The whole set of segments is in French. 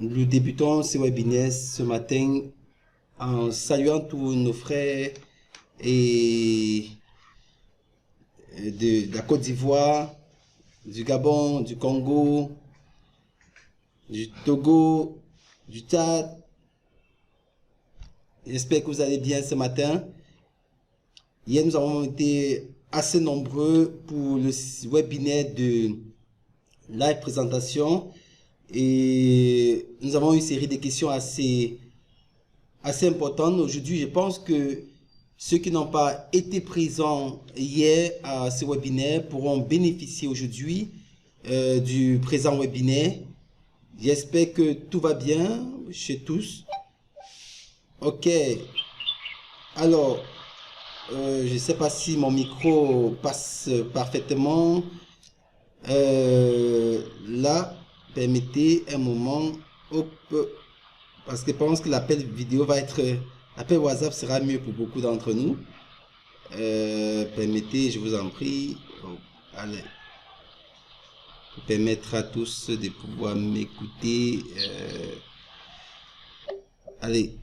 Nous débutons ce webinaire ce matin en saluant tous nos frères et de la Côte d'Ivoire, du Gabon, du Congo, du Togo, du Tchad. J'espère que vous allez bien ce matin. Hier, nous avons été assez nombreux pour le webinaire de live présentation et nous avons une série de questions assez importantes. Aujourd'hui, je pense que ceux qui n'ont pas été présents hier à ce webinaire pourront bénéficier aujourd'hui du présent webinaire. J'espère que tout va bien chez tous. Ok. Alors, je ne sais pas si mon micro passe parfaitement. Là, permettez un moment. Hop, parce que je pense que l'appel vidéo va être... L'appel WhatsApp sera mieux pour beaucoup d'entre nous. Permettez, je vous en prie. Oh, allez. Pour permettre à tous de pouvoir m'écouter. Allez.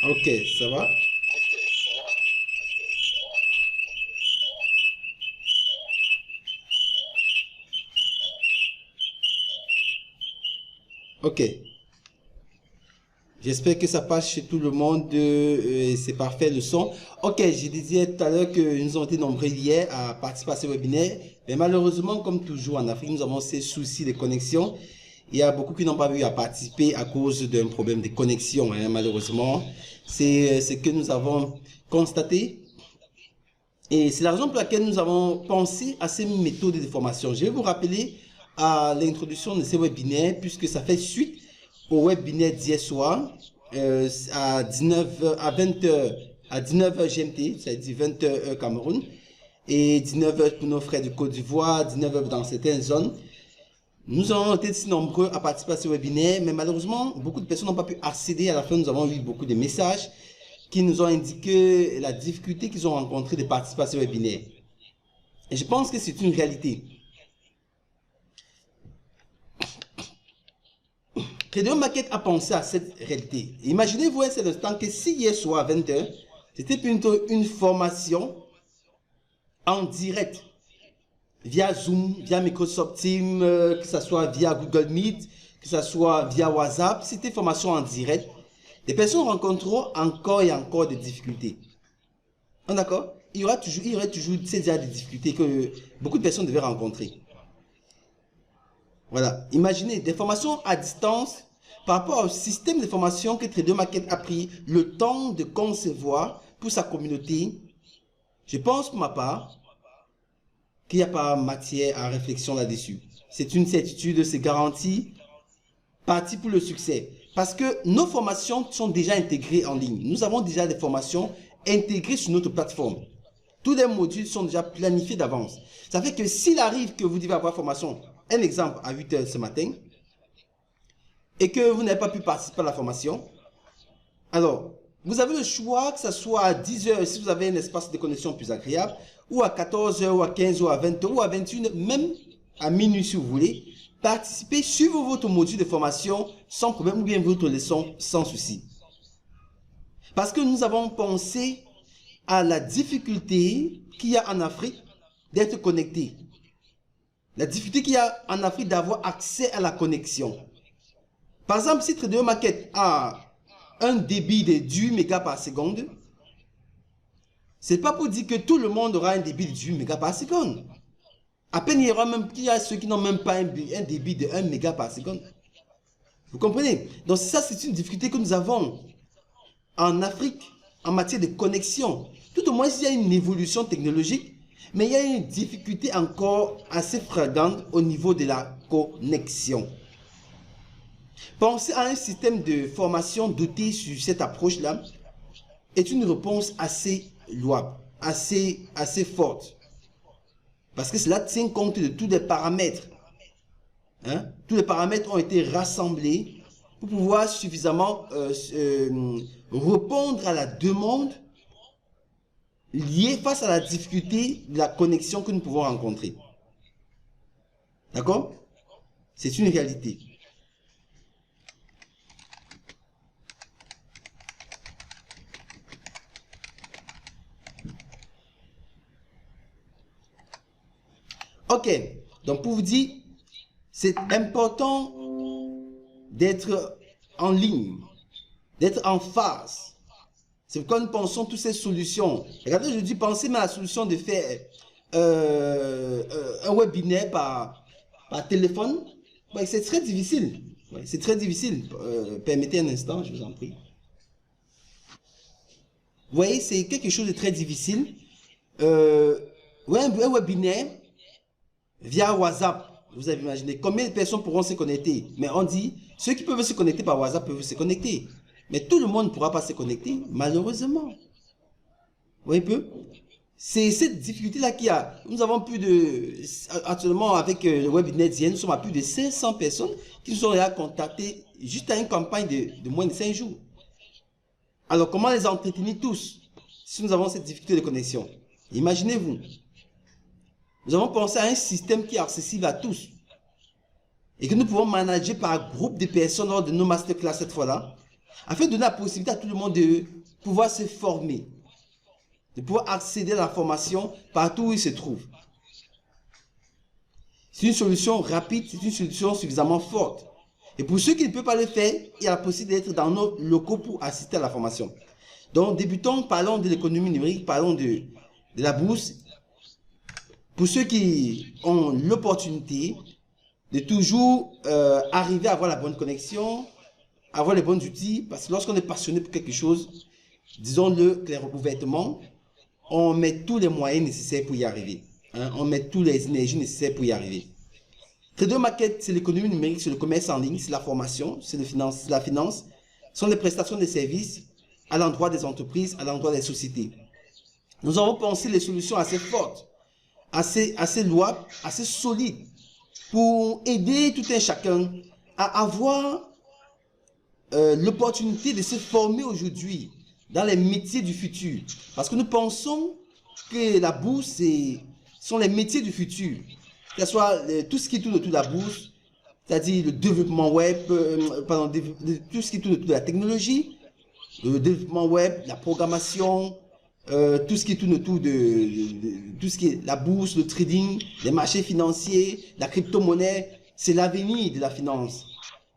Ok, ça va? Ok. J'espère que ça passe chez tout le monde. C'est parfait le son. Ok, je disais tout à l'heure que nous avons été nombreux hier à participer à ce webinaire. Mais malheureusement, comme toujours en Afrique, nous avons ces soucis de connexion. Il y a beaucoup qui n'ont pas pu à participer à cause d'un problème de connexion, hein, malheureusement. C'est ce que nous avons constaté. Et c'est la raison pour laquelle nous avons pensé à ces méthodes de formation. Je vais vous rappeler à l'introduction de ces webinaires, puisque ça fait suite au webinaire d'hier soir à 19h, à 20h, à 19h GMT, c'est-à-dire 20h Cameroun, et 19h pour nos frères du Côte d'Ivoire, 19h dans certaines zones. Nous avons été si nombreux à participer à ce webinaire, mais malheureusement, beaucoup de personnes n'ont pas pu accéder. À la fin, nous avons eu beaucoup de messages qui nous ont indiqué la difficulté qu'ils ont rencontrée de participer à ce webinaire. Et je pense que c'est une réalité. Trader Market a pensé à cette réalité. Imaginez-vous à cet instant que si hier soir à 20h, c'était plutôt une formation en direct, via Zoom, via Microsoft Teams, que ce soit via Google Meet, que ce soit via WhatsApp, c'était formation en direct. Des personnes rencontreront encore et encore des difficultés. D'accord? Il y aurait toujours ces des difficultés que beaucoup de personnes devaient rencontrer. Voilà. Imaginez, des formations à distance par rapport au système de formation que Trader Market a pris le temps de concevoir pour sa communauté. Je pense pour ma part qu'il n'y a pas matière à réflexion là-dessus. C'est une certitude, c'est garanti, parti pour le succès. Parce que nos formations sont déjà intégrées en ligne. Nous avons déjà des formations intégrées sur notre plateforme. Tous les modules sont déjà planifiés d'avance. Ça fait que s'il arrive que vous devez avoir formation, un exemple à 8h ce matin, et que vous n'avez pas pu participer à la formation, alors, vous avez le choix que ce soit à 10h si vous avez un espace de connexion plus agréable, ou à 14h, ou à 15h, ou à 20h, ou à 21h, même à minuit si vous voulez, participer, suivre votre module de formation sans problème, ou bien votre leçon sans souci. Parce que nous avons pensé à la difficulté qu'il y a en Afrique d'être connecté. La difficulté qu'il y a en Afrique d'avoir accès à la connexion. Par exemple, si Trader Market a un débit de 18 mégas par seconde, c'est pas pour dire que tout le monde aura un débit de 18 mégas par seconde. À peine il y aura même qu'il y a ceux qui n'ont même pas un débit de 1 méga par seconde. Vous comprenez? Donc ça, c'est une difficulté que nous avons en Afrique en matière de connexion. Tout au moins, il y a une évolution technologique, mais il y a une difficulté encore assez flagrante au niveau de la connexion. Penser à un système de formation doté sur cette approche-là est une réponse assez louable, assez forte. Parce que cela tient compte de tous les paramètres. hein, tous les paramètres ont été rassemblés pour pouvoir suffisamment répondre à la demande liée face à la difficulté de la connexion que nous pouvons rencontrer. D'accord? C'est une réalité. Ok, donc pour vous dire, c'est important d'être en ligne, d'être en phase. C'est pourquoi nous pensons toutes ces solutions. Regardez, je dis, pensez à la solution de faire un webinaire par téléphone. Ouais, c'est très difficile. Ouais, c'est très difficile. Permettez un instant, je vous en prie. Vous voyez, c'est quelque chose de très difficile. Ouais, un webinaire via WhatsApp. Vous avez imaginé combien de personnes pourront se connecter? Mais on dit, ceux qui peuvent se connecter par WhatsApp peuvent se connecter. Mais tout le monde ne pourra pas se connecter, malheureusement. Vous voyez un peu? C'est cette difficulté-là qu'il y a. Nous avons plus de... Actuellement, avec le webinaire d'hier, nous sommes à plus de 500 personnes qui nous sont déjà contactées juste à une campagne de moins de 5 jours. Alors, comment les entretenir tous si nous avons cette difficulté de connexion? Imaginez-vous. Nous avons pensé à un système qui est accessible à tous et que nous pouvons manager par groupe de personnes lors de nos masterclass cette fois-là, afin de donner la possibilité à tout le monde de pouvoir se former, de pouvoir accéder à la formation partout où il se trouve. C'est une solution rapide, c'est une solution suffisamment forte. Et pour ceux qui ne peuvent pas le faire, il y a la possibilité d'être dans nos locaux pour assister à la formation. Donc, débutons, parlons de l'économie numérique, parlons de la bourse. Pour ceux qui ont l'opportunité de toujours arriver à avoir la bonne connexion, avoir les bons outils, parce que lorsqu'on est passionné pour quelque chose, disons-le clairement, ouvertement, on met tous les moyens nécessaires pour y arriver. Hein? On met toutes les énergies nécessaires pour y arriver. Trader Market, c'est l'économie numérique, c'est le commerce en ligne, c'est la formation, c'est la finance, ce sont les prestations de services à l'endroit des entreprises, à l'endroit des sociétés. Nous avons pensé les solutions assez fortes, assez louables, assez solides pour aider tout un chacun à avoir l'opportunité de se former aujourd'hui dans les métiers du futur. Parce que nous pensons que la bourse sont les métiers du futur. Que ce soit tout ce qui tourne autour de la bourse, c'est-à-dire le développement web, tout ce qui tourne autour de la technologie, le développement web, la programmation, tout ce qui tourne autour de tout ce qui est la bourse, le trading, les marchés financiers, la crypto-monnaie, c'est l'avenir de la finance.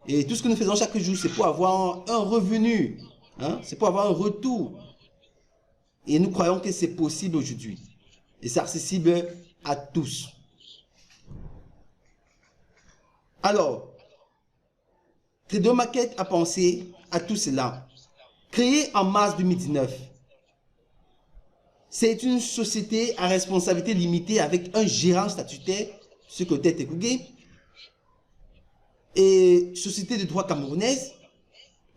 Et tout ce que nous faisons chaque jour, c'est pour avoir un revenu, hein? C'est pour avoir un retour. Et nous croyons que c'est possible aujourd'hui. Et c'est accessible à tous. Alors, Trader Market a pensé à tout cela. Créé en mars 2019, c'est une société à responsabilité limitée avec un gérant statutaire, ce côté Tekougué, et société de droit camerounaise.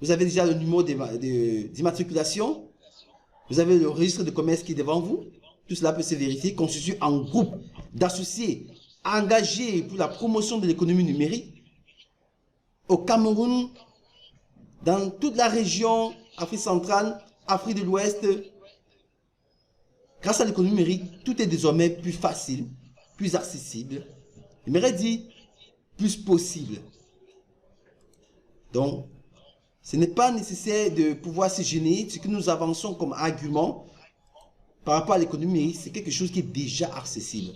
Vous avez déjà le numéro d'immatriculation, vous avez le registre de commerce qui est devant vous. Tout cela peut se vérifier, constitué en groupe d'associés engagés pour la promotion de l'économie numérique au Cameroun, dans toute la région, Afrique centrale, Afrique de l'Ouest. Grâce à l'économie numérique, tout est désormais plus facile, plus accessible. J'aimerais dire plus possible. Donc, ce n'est pas nécessaire de pouvoir se gêner. Ce que nous avançons comme argument par rapport à l'économie numérique, c'est quelque chose qui est déjà accessible,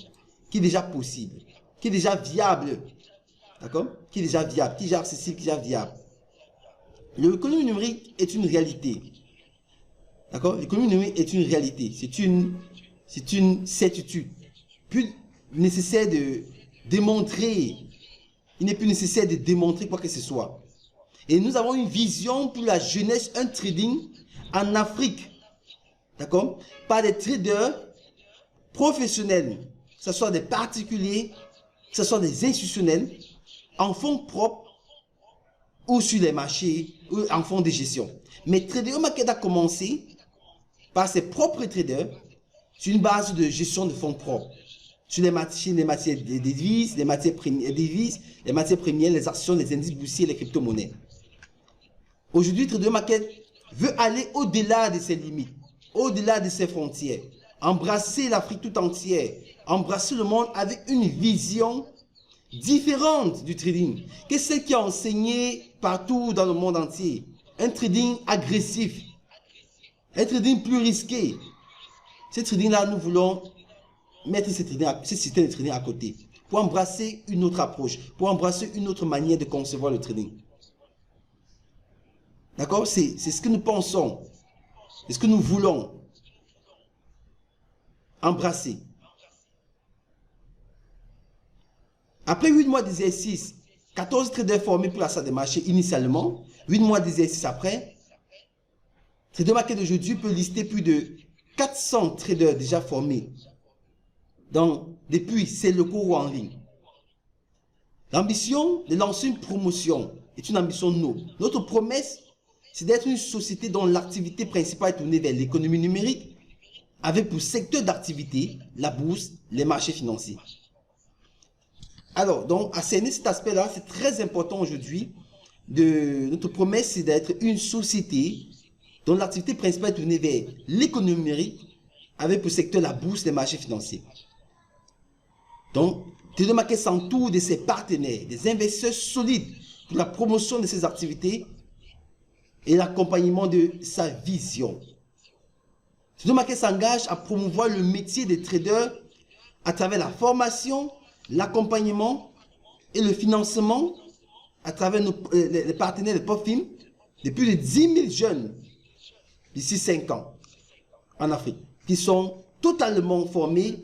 qui est déjà possible, qui est déjà viable. D'accord? Qui est déjà viable, qui est déjà accessible, qui est déjà viable. L'économie numérique est une réalité. D'accord? L'économie numérique est une réalité. C'est une certitude. Plus nécessaire de démontrer. Il n'est plus nécessaire de démontrer quoi que ce soit. Et nous avons une vision pour la jeunesse, un trading en Afrique. D'accord? Par des traders professionnels, que ce soit des particuliers, que ce soit des institutionnels, en fonds propres ou sur les marchés ou en fonds de gestion. Mais Trader Market a commencé par ses propres traders sur une base de gestion de fonds propres. sur les matières des devises, les matières premières, les actions, les indices boursiers, les crypto-monnaies. Aujourd'hui, Trader Market veut aller au-delà de ses limites, au-delà de ses frontières, embrasser l'Afrique tout entière, embrasser le monde avec une vision différente du trading que celle qui est enseignée partout dans le monde entier. Un trading agressif, un trading plus risqué. Ce trading-là, nous voulons mettre ce système de trading à côté pour embrasser une autre approche, pour embrasser une autre manière de concevoir le trading. D'accord? C'est ce que nous pensons, c'est ce que nous voulons embrasser. Après 8 mois d'exercice, 14 traders formés pour la salle des marchés initialement, 8 mois d'exercice après, Trader Market aujourd'hui peut lister plus de 400 traders déjà formés depuis ses locaux ou en ligne. L'ambition de lancer une promotion est une ambition noble. Notre promesse, c'est d'être une société dont l'activité principale est tournée vers l'économie numérique, avec pour secteur d'activité la bourse, les marchés financiers. Alors, donc, à cerner cet aspect-là, c'est très important aujourd'hui. Notre promesse, c'est d'être une société dont l'activité principale est tournée vers l'économie numérique, avec pour secteur la bourse, les marchés financiers. Donc, Trader Market s'entoure de ses partenaires, des investisseurs solides pour la promotion de ses activités et l'accompagnement de sa vision. Trader Market s'engage à promouvoir le métier des traders à travers la formation, l'accompagnement et le financement à travers les partenaires de POFIM de plus de 10 000 jeunes d'ici 5 ans en Afrique qui sont totalement formés,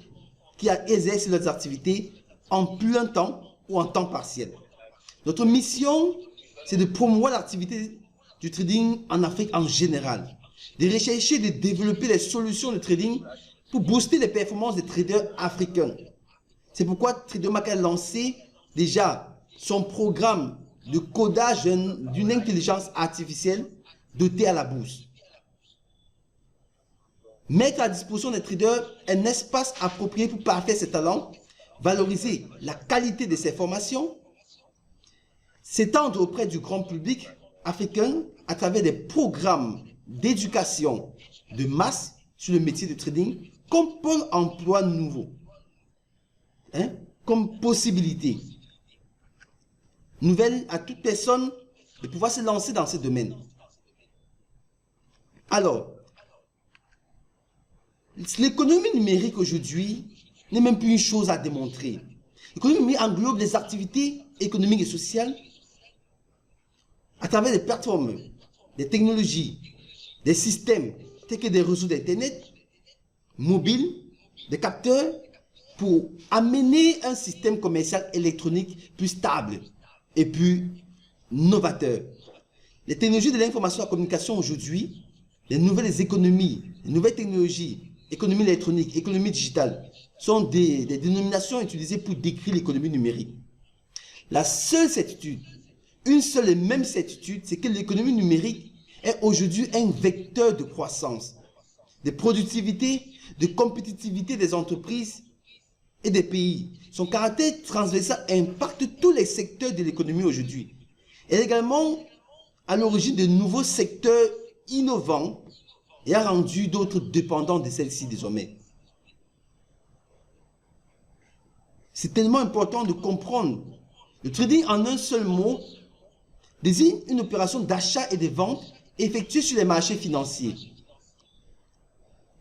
qui exercent leurs activités en plein temps ou en temps partiel. Notre mission, c'est de promouvoir l'activité du trading en Afrique en général, de rechercher et de développer les solutions de trading pour booster les performances des traders africains. C'est pourquoi Trader Market a lancé déjà son programme de codage d'une intelligence artificielle dotée à la bourse. Mettre à disposition des traders un espace approprié pour parfaire ses talents, valoriser la qualité de ses formations, s'étendre auprès du grand public africain à travers des programmes d'éducation de masse sur le métier de trading comme pôle emploi nouveau, comme possibilité nouvelle à toute personne de pouvoir se lancer dans ce domaine. Alors, l'économie numérique aujourd'hui n'est même plus une chose à démontrer. L'économie numérique englobe les activités économiques et sociales à travers des plateformes, des technologies, des systèmes tels que des réseaux d'Internet, mobiles, des capteurs, pour amener un système commercial électronique plus stable et plus novateur. Les technologies de l'information et de la communication aujourd'hui, les nouvelles économies, les nouvelles technologies, économie électronique, économie digitale, sont des dénominations utilisées pour décrire l'économie numérique. La seule certitude, une seule et même certitude, c'est que l'économie numérique est aujourd'hui un vecteur de croissance, de productivité, de compétitivité des entreprises et des pays. Son caractère transversal impacte tous les secteurs de l'économie aujourd'hui. Elle est également à l'origine de nouveaux secteurs innovants et a rendu d'autres dépendants de celle-ci désormais. C'est tellement important de comprendre. Le trading en un seul mot désigne une opération d'achat et de vente effectuée sur les marchés financiers.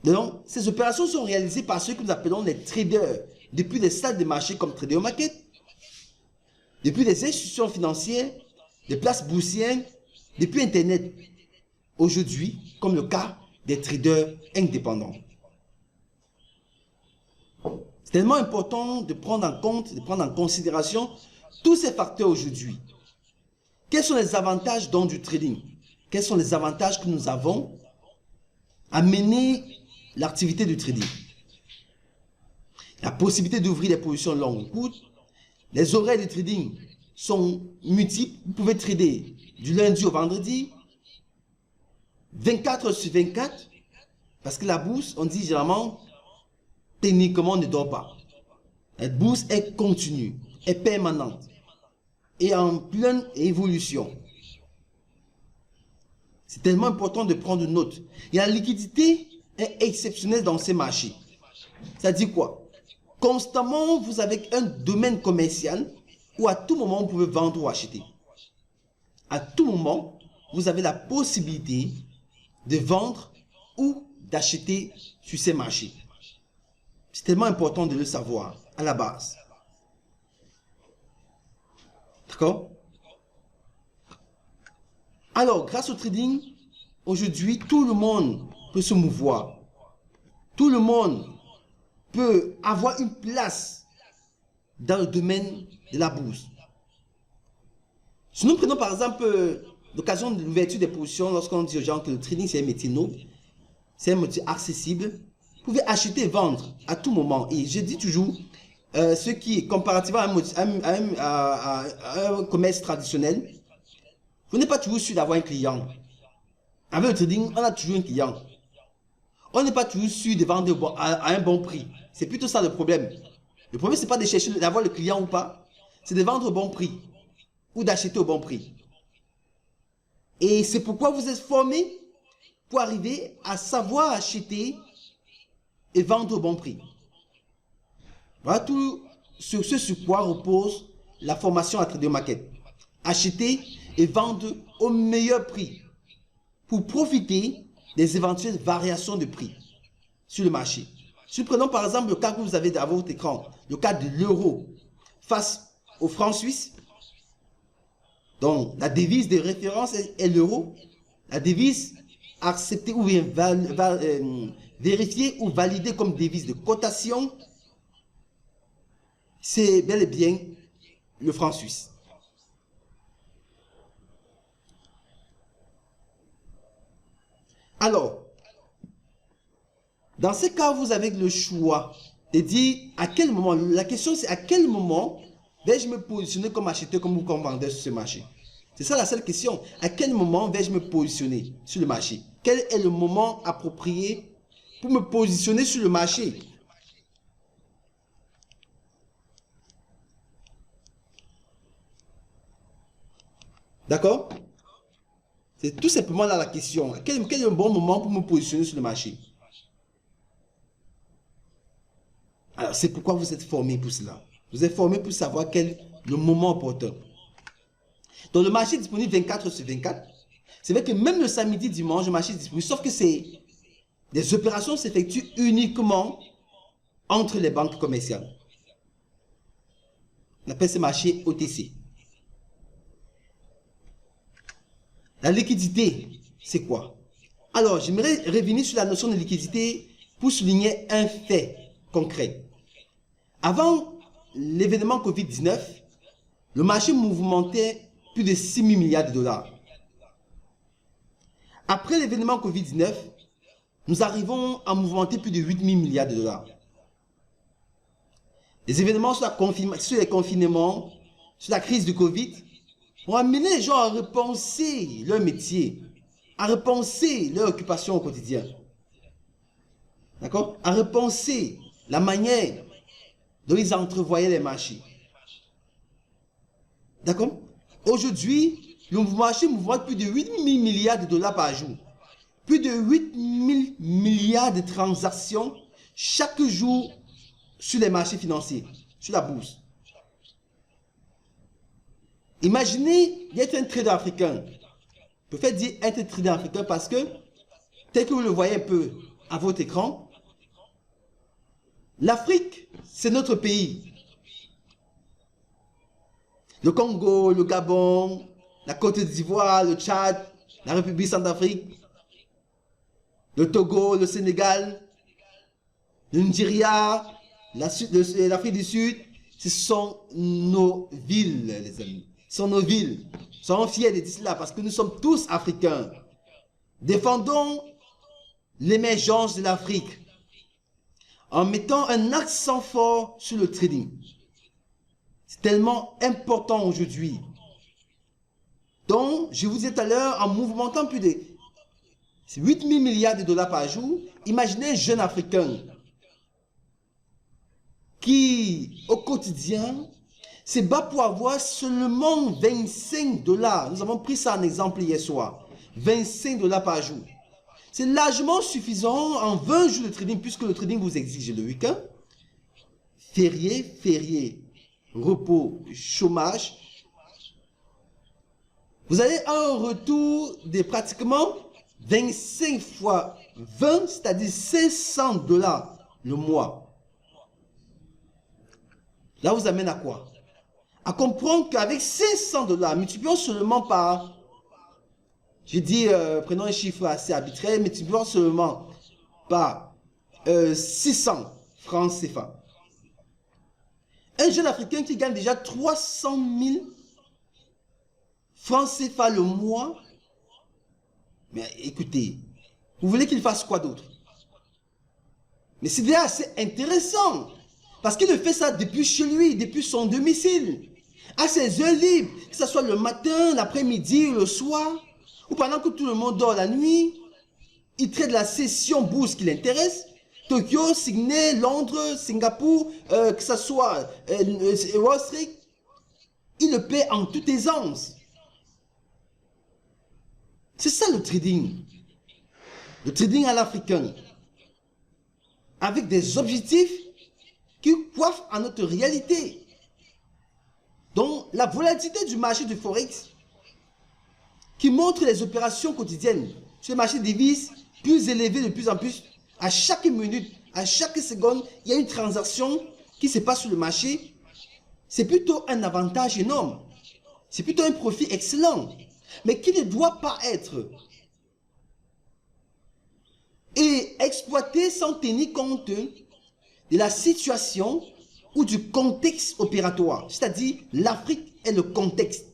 Donc, ces opérations sont réalisées par ceux que nous appelons les traders, depuis des salles de marché comme Trader Market, depuis des institutions financières, des places boursières, depuis Internet. Aujourd'hui, comme le cas des traders indépendants. C'est tellement important de prendre en compte, de prendre en considération tous ces facteurs aujourd'hui. Quels sont les avantages donc du trading? Quels sont les avantages que nous avons à mener l'activité du trading? La possibilité d'ouvrir des positions longues ou courtes. Les horaires de trading sont multiples. Vous pouvez trader du lundi au vendredi, 24 heures sur 24, parce que la bourse, on dit généralement, techniquement, on ne dort pas. La bourse est continue, est permanente et en pleine évolution. C'est tellement important de prendre note. Et la liquidité est exceptionnelle dans ces marchés. Ça dit quoi? Constamment, vous avez un domaine commercial où à tout moment, vous pouvez vendre ou acheter. À tout moment, vous avez la possibilité de vendre ou d'acheter sur ces marchés. C'est tellement important de le savoir à la base. D'accord? Alors, grâce au trading, aujourd'hui, tout le monde peut se mouvoir. Tout le monde peut avoir une place dans le domaine de la bourse. Si nous prenons par exemple l'occasion de l'ouverture des positions, lorsqu'on dit aux gens que le trading c'est un métier noble, c'est un métier accessible, vous pouvez acheter et vendre à tout moment. Et je dis toujours, ce qui est comparativement à un commerce traditionnel, vous n'êtes pas toujours sûr d'avoir un client. Avec le trading, on a toujours un client. On n'est pas toujours sûr de vendre à un bon prix. C'est plutôt ça le problème. Le problème, ce n'est pas de chercher d'avoir le client ou pas, c'est de vendre au bon prix ou d'acheter au bon prix. Et c'est pourquoi vous êtes formé pour arriver à savoir acheter et vendre au bon prix. Voilà tout sur ce sur quoi repose la formation à Trader Market. Acheter et vendre au meilleur prix pour profiter des éventuelles variations de prix sur le marché. Si nous prenons par exemple le cas que vous avez à votre écran, le cas de l'euro face au franc suisse, donc la devise de référence est l'euro, la devise acceptée ou vérifiée ou validée comme devise de cotation, c'est bel et bien le franc suisse. Alors, dans ce cas, vous avez le choix de dire à quel moment, la question c'est à quel moment vais-je me positionner comme acheteur comme vendeur sur ce marché. C'est ça la seule question. À quel moment vais-je me positionner sur le marché? Quel est le moment approprié pour me positionner sur le marché? D'accord? C'est tout simplement là la question. Quel est le bon moment pour me positionner sur le marché? Alors, c'est pourquoi vous êtes formé pour cela. Vous êtes formé pour savoir quel est le moment opportun. Donc, le marché est disponible 24 sur 24. C'est vrai que même le samedi, dimanche, le marché est disponible. Sauf que les opérations s'effectuent uniquement entre les banques commerciales. On appelle ce marché OTC. La liquidité, c'est quoi? Alors, j'aimerais revenir sur la notion de liquidité pour souligner un fait concret. Avant l'événement Covid-19, le marché mouvementait plus de 6 000 milliards de dollars. Après l'événement Covid-19, nous arrivons à mouvementer plus de 8 000 milliards de dollars. Les événements sur les confinements, sur la crise du Covid, ont amené les gens à repenser leur métier, à repenser leur occupation au quotidien. D'accord? À repenser la manière dont ils entrevoyaient les marchés. D'accord? Aujourd'hui, le marché mouvemente plus de 8 000 milliards de dollars par jour. Plus de 8 000 milliards de transactions chaque jour sur les marchés financiers, sur la bourse. Imaginez d'être un trader africain. Je préfère dire être trader africain parce que, tel que vous le voyez un peu à votre écran, l'Afrique, c'est notre pays. Le Congo, le Gabon, la Côte d'Ivoire, le Tchad, la République centrafrique, le Togo, le Sénégal, le Nigeria, l'Afrique du Sud, ce sont nos villes, les amis. Ce sont nos villes. Soyons fiers de dire cela parce que nous sommes tous africains. Défendons l'émergence de l'Afrique en mettant un accent fort sur le trading. C'est tellement important aujourd'hui. Donc, je vous disais tout à l'heure, en mouvementant plus de 8 000 milliards de dollars par jour, imaginez un jeune Africain qui, au quotidien, se bat pour avoir seulement 25 $. Nous avons pris ça en exemple hier soir. 25 $ par jour. C'est largement suffisant en 20 jours de trading, puisque le trading vous exige le week-end. Férié, repos, chômage. Vous avez un retour de pratiquement 25 fois 20, c'est-à-dire 500 $ le mois. Là, vous amène à quoi? À comprendre qu'avec 500 $, multiplions seulement par, je dis, prenons un chiffre assez arbitraire, multiplions seulement par 600 francs CFA. Un jeune Africain qui gagne déjà 300 000 francs CFA le mois, mais écoutez, vous voulez qu'il fasse quoi d'autre? Mais c'est déjà assez intéressant, parce qu'il fait ça depuis chez lui, depuis son domicile, à ses heures libres, que ce soit le matin, l'après-midi, le soir, ou pendant que tout le monde dort la nuit. Il traite la session bourse qui l'intéresse. Tokyo, Sydney, Londres, Singapour, que ce soit Wall Street, il le paie en toute aisance. C'est ça le trading. Le trading à l'africain. Avec des objectifs qui coiffent à notre réalité. Donc, la volatilité du marché du Forex, qui montre les opérations quotidiennes sur le marché des devises plus élevées de plus en plus. À chaque minute, à chaque seconde, il y a une transaction qui se passe sur le marché. C'est plutôt un avantage énorme. C'est plutôt un profit excellent. Mais qui ne doit pas être et exploité sans tenir compte de la situation ou du contexte opératoire. C'est-à-dire, l'Afrique est le contexte.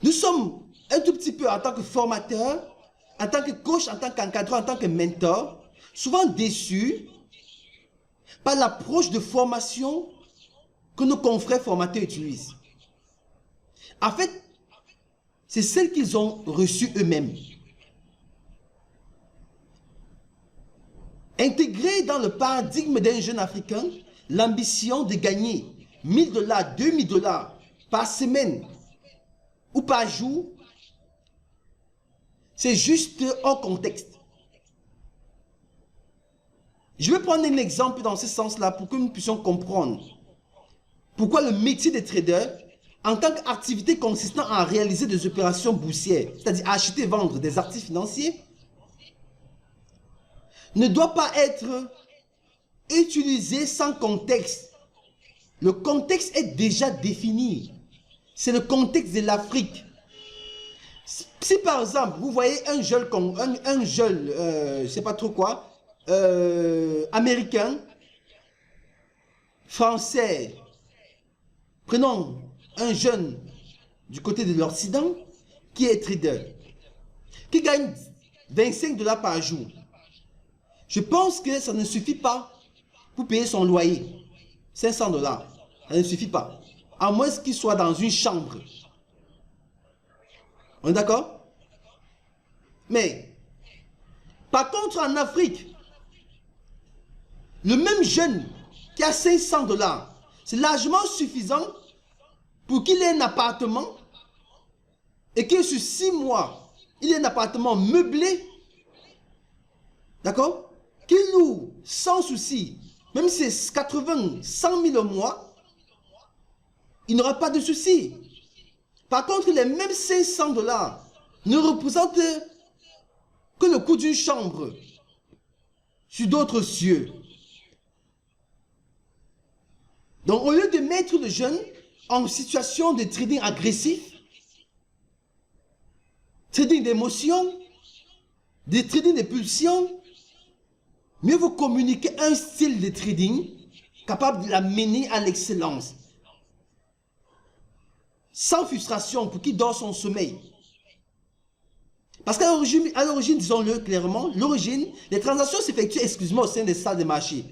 Nous sommes un tout petit peu en tant que formateur, en tant que coach, en tant qu'encadrant, en tant que mentor, souvent déçus par l'approche de formation que nos confrères formateurs utilisent. En fait, c'est celle qu'ils ont reçue eux-mêmes. Intégrer dans le paradigme d'un jeune Africain l'ambition de gagner 1 000 $, 2 000 $ par semaine ou par jour, c'est juste hors contexte. Je vais prendre un exemple dans ce sens-là pour que nous puissions comprendre pourquoi le métier de trader, en tant qu'activité consistant à réaliser des opérations boursières, c'est-à-dire acheter et vendre des actifs financiers, ne doit pas être utilisé sans contexte. Le contexte est déjà défini. C'est le contexte de l'Afrique. Si par exemple, vous voyez un jeune, je ne sais pas trop quoi, américain, français, prenons un jeune du côté de l'Occident qui est trader, qui gagne 25 $ par jour. Je pense que ça ne suffit pas pour payer son loyer. 500 $, ça ne suffit pas. À moins qu'il soit dans une chambre. On est d'accord? Mais, par contre, en Afrique, le même jeune qui a 500 $, c'est largement suffisant pour qu'il ait un appartement et que sur 6 mois, il ait un appartement meublé. D'accord? Qu'il loue sans souci, même si c'est 80, 100 000 au mois, il n'aura pas de souci. Par contre, les mêmes 500 $ ne représentent que le coût d'une chambre sur d'autres cieux. Donc, au lieu de mettre le jeune en situation de trading agressif, trading d'émotion, de trading de pulsion, mieux vous communiquer un style de trading capable de l'amener à l'excellence. Sans frustration pour qui dort son sommeil. Parce qu'à l'origine, disons-le clairement, les transactions s'effectuent exclusivement au sein des salles de marché,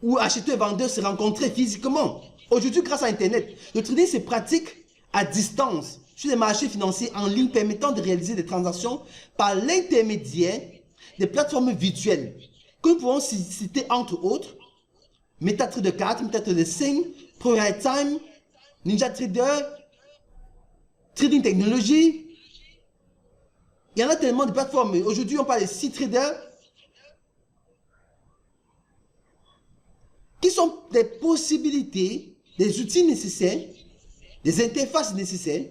où acheteurs et vendeurs se rencontraient physiquement. Aujourd'hui, grâce à Internet, le trading se pratique à distance sur les marchés financiers en ligne permettant de réaliser des transactions par l'intermédiaire des plateformes virtuelles que nous pouvons citer entre autres MetaTrader 4, MetaTrader 5, ProRide Time, NinjaTrader, Trading Technology. Il y en a tellement de plateformes. Aujourd'hui, on parle de C-Trader, qui sont des possibilités, des outils nécessaires, des interfaces nécessaires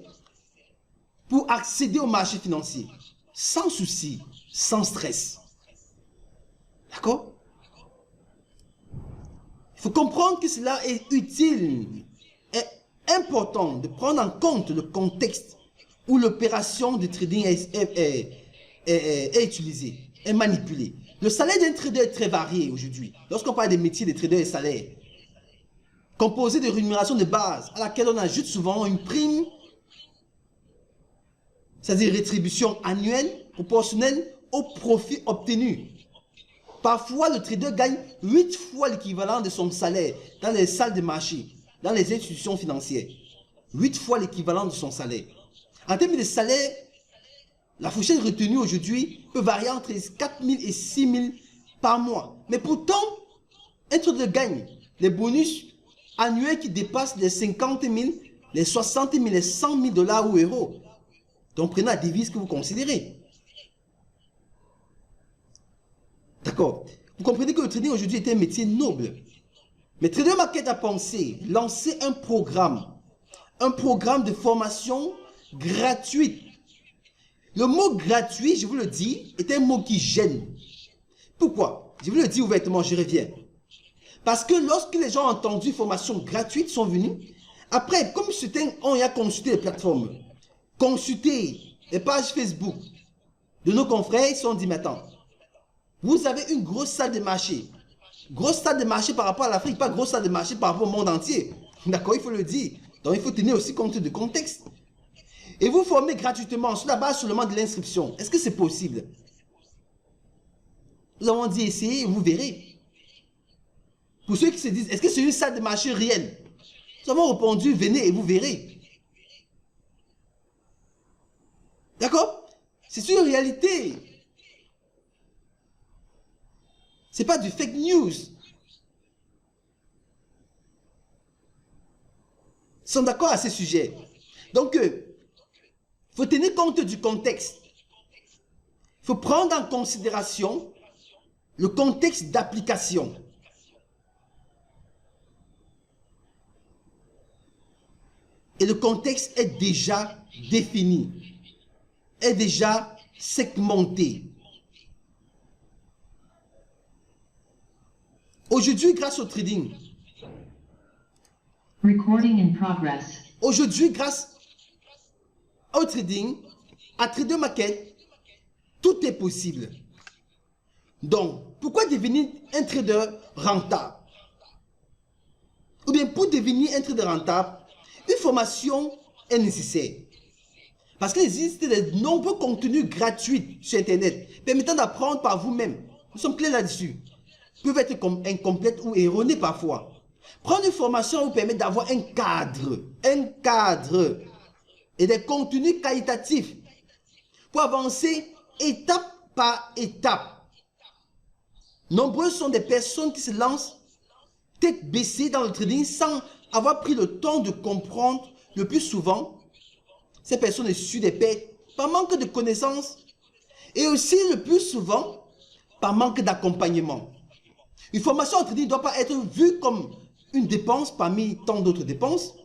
pour accéder au marché financier, sans souci, sans stress. D'accord? Il faut comprendre que cela est utile et important de prendre en compte le contexte où l'opération de trading est utilisée, est manipulée. Le salaire d'un trader est très varié aujourd'hui. Lorsqu'on parle des métiers des traders et salaires, composé de rémunération de base à laquelle on ajoute souvent une prime, c'est-à-dire rétribution annuelle proportionnelle au profit obtenu. Parfois, le trader gagne 8 fois l'équivalent de son salaire dans les salles de marché, dans les institutions financières. 8 fois l'équivalent de son salaire. En termes de salaire, la fourchette retenue aujourd'hui peut varier entre 4 000 et 6 000 par mois. Mais pourtant, un trader gagne les bonus annuels qui dépassent les 50 000, les 60 000, les 100 000 $ ou euros. Donc, prenez la devise que vous considérez. D'accord. Vous comprenez que le trading aujourd'hui est un métier noble. Mais Trader Market a pensé lancer un programme de formation gratuite. Le mot gratuit, je vous le dis, est un mot qui gêne. Pourquoi? Je vous le dis ouvertement, je reviens. Parce que lorsque les gens ont entendu formation gratuite, sont venus, après, comme certains ont consulté les plateformes, consulté les pages Facebook de nos confrères, ils se sont dit maintenant, vous avez une grosse salle de marché. Grosse salle de marché par rapport à l'Afrique, pas grosse salle de marché par rapport au monde entier. D'accord, il faut le dire. Donc, il faut tenir aussi compte du contexte. Et vous formez gratuitement sur la base seulement de l'inscription. Est-ce que c'est possible? Nous avons dit essayez et vous verrez. Pour ceux qui se disent, est-ce que c'est une salle de marché réelle? Nous avons répondu, venez et vous verrez. D'accord? C'est une réalité. Ce n'est pas du fake news. Ils sont d'accord à ce sujet. Donc, il faut tenir compte du contexte. Il faut prendre en considération le contexte d'application. Et le contexte est déjà défini, est déjà segmenté. Aujourd'hui, grâce au trading, aujourd'hui, grâce au trading, à Trader Market, tout est possible. Donc, pourquoi devenir un trader rentable? Ou bien, pour devenir un trader rentable, une formation est nécessaire. Parce qu'il existe de nombreux contenus gratuits sur Internet permettant d'apprendre par vous-même. Nous sommes clairs là-dessus. Peuvent être incomplètes ou erronées parfois. Prendre une formation vous permet d'avoir un cadre et des contenus qualitatifs pour avancer étape par étape. Nombreuses sont des personnes qui se lancent tête baissée dans le trading sans avoir pris le temps de comprendre. Le plus souvent, ces personnes essuient des pertes par manque de connaissances et aussi le plus souvent par manque d'accompagnement. Une formation en trading ne doit pas être vue comme une dépense parmi tant d'autres dépenses,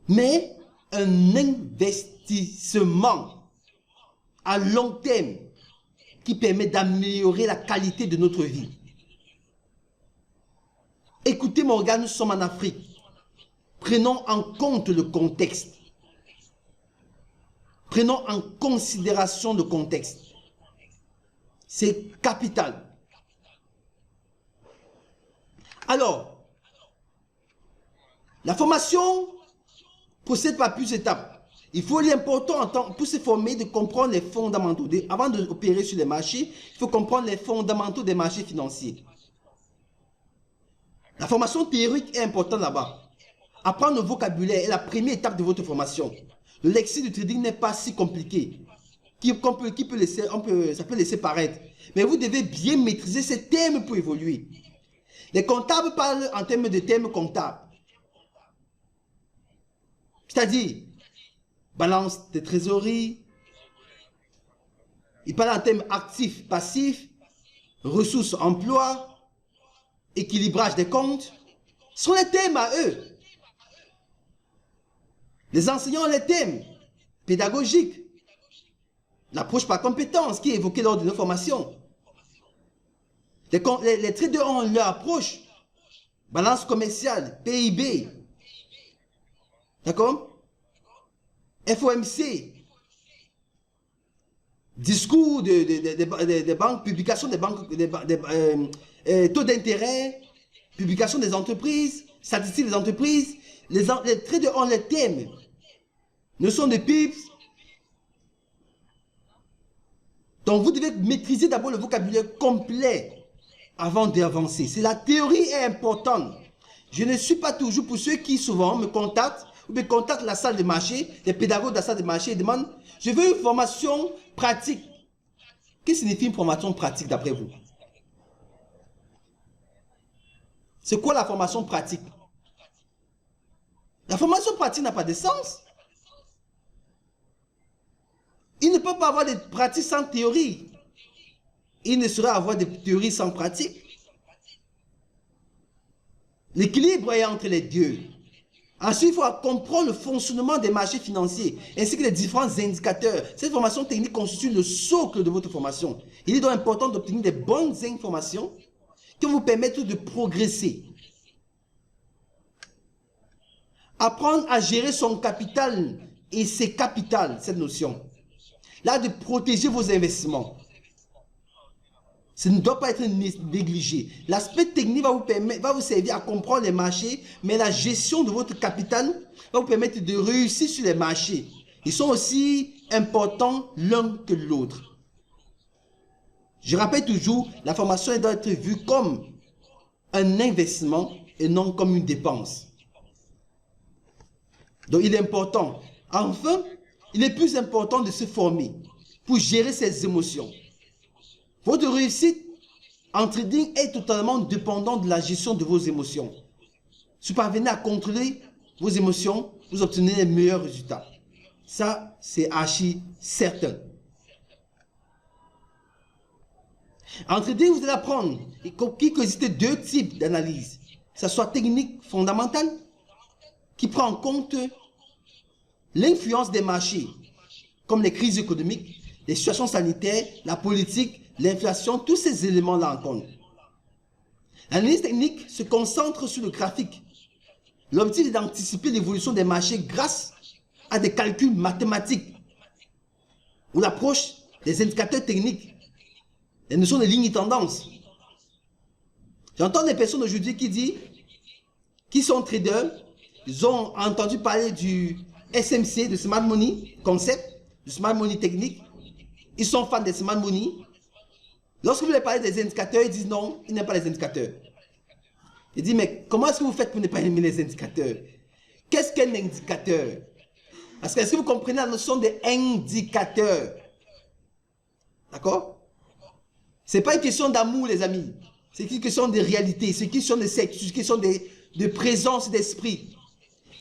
mais un investissement à long terme qui permet d'améliorer la qualité de notre vie. Écoutez mon regard, nous sommes en Afrique. Prenons en compte le contexte. Prenons en considération le contexte. C'est capital. Alors, la formation procède par plusieurs étapes. Il faut l'important pour se former de comprendre les fondamentaux. Avant d'opérer sur les marchés, il faut comprendre les fondamentaux des marchés financiers. La formation théorique est importante là-bas. Apprendre le vocabulaire est la première étape de votre formation. Le lexique du trading n'est pas si compliqué. Ça peut laisser paraître. Mais vous devez bien maîtriser ces termes pour évoluer. Les comptables parlent en termes de termes comptables. C'est-à-dire, balance de trésorerie. Ils parlent en termes actifs, passifs, ressources, emploi, équilibrage des comptes. Ce sont les thèmes à eux. Les enseignants ont les thèmes pédagogiques. L'approche par compétence qui est évoquée lors de nos formations. Les traders ont leur approche. Balance commerciale, PIB. D'accord? FOMC. Discours des banques, publication des banques, taux d'intérêt, publication des entreprises, statistiques des entreprises. Les traders ont les thèmes. Ne sont des pips. Donc vous devez maîtriser d'abord le vocabulaire complet avant d'avancer. C'est la théorie est importante. Je ne suis pas toujours pour ceux qui souvent me contactent ou me contactent la salle de marché, les pédagogues de la salle de marché et demandent « Je veux une formation pratique ». Qu'est-ce que signifie une formation pratique d'après vous? C'est quoi la formation pratique? La formation pratique n'a pas de sens. Il ne peut pas avoir de pratique sans théorie. Il ne saurait avoir de théorie sans pratique. L'équilibre est entre les deux. Ensuite, il faut comprendre le fonctionnement des marchés financiers ainsi que les différents indicateurs. Cette formation technique constitue le socle de votre formation. Il est donc important d'obtenir des bonnes informations qui vont vous permettre de progresser. Apprendre à gérer son capital et ses capitales, cette notion. Là, de protéger vos investissements. Ça ne doit pas être négligé. L'aspect technique va vous servir à comprendre les marchés, mais la gestion de votre capital va vous permettre de réussir sur les marchés. Ils sont aussi importants l'un que l'autre. Je rappelle toujours, la formation doit être vue comme un investissement et non comme une dépense. Donc, il est important. Enfin, il est plus important de se former pour gérer ses émotions. Votre réussite en trading est totalement dépendante de la gestion de vos émotions. Si vous parvenez à contrôler vos émotions, vous obtenez les meilleurs résultats. Ça, c'est archi certain. En trading, vous allez apprendre qu'il existe deux types d'analyse. Que ce soit technique fondamentale, qui prend en compte l'influence des marchés, comme les crises économiques, les situations sanitaires, la politique, l'inflation, tous ces éléments-là en compte. L'analyse technique se concentre sur le graphique. L'objectif est d'anticiper l'évolution des marchés grâce à des calculs mathématiques ou l'approche des indicateurs techniques, les notions de lignes de tendance. J'entends des personnes aujourd'hui qui sont traders, ils ont entendu parler du SMC, de Smart Money Concept, du Smart Money Technique. Ils sont fans des Smart Money. Lorsque vous leur parlez des indicateurs, ils disent non, ils n'aiment pas les indicateurs. Ils disent, mais comment est-ce que vous faites pour ne pas aimer les indicateurs? Qu'est-ce qu'un indicateur? Parce que est-ce que vous comprenez la notion d'indicateurs? D'accord? Ce n'est pas une question d'amour, les amis. C'est une question de réalité. C'est une question de sexe. C'est une question de présence d'esprit.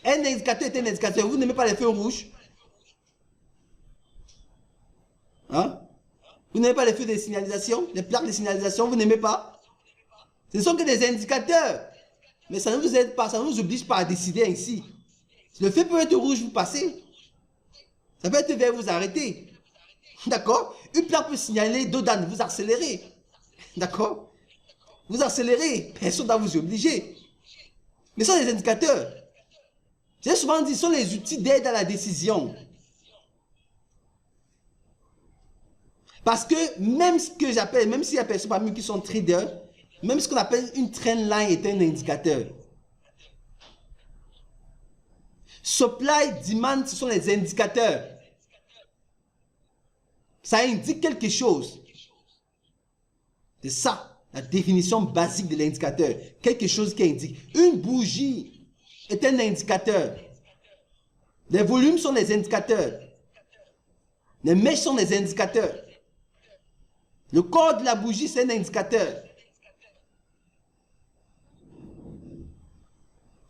Un indicateur est un indicateur. Vous n'aimez pas les feux rouges? Hein? Vous n'aimez pas les feux de signalisation? Les plaques de signalisation, vous n'aimez pas? Ce ne sont que des indicateurs. Mais ça ne vous aide pas, ça ne vous oblige pas à décider ainsi. Si le feu peut être rouge, vous passez. Ça peut être vert, vous arrêtez. D'accord? Une plaque peut signaler Dodan, vous accélérez. D'accord? Vous accélérez, personne ne va vous obliger. Mais ce sont des indicateurs. J'ai souvent dit, ce sont les outils d'aide à la décision. Parce que même ce que j'appelle, même s'il y a des personnes parmi nous qui sont traders, même ce qu'on appelle une trend line est un indicateur. Supply, demand, ce sont les indicateurs. Ça indique quelque chose. C'est ça, la définition basique de l'indicateur. Quelque chose qui indique. Une bougie est un indicateur. Les volumes sont des indicateurs. Les mèches sont des indicateurs. Le corps de la bougie, c'est un indicateur.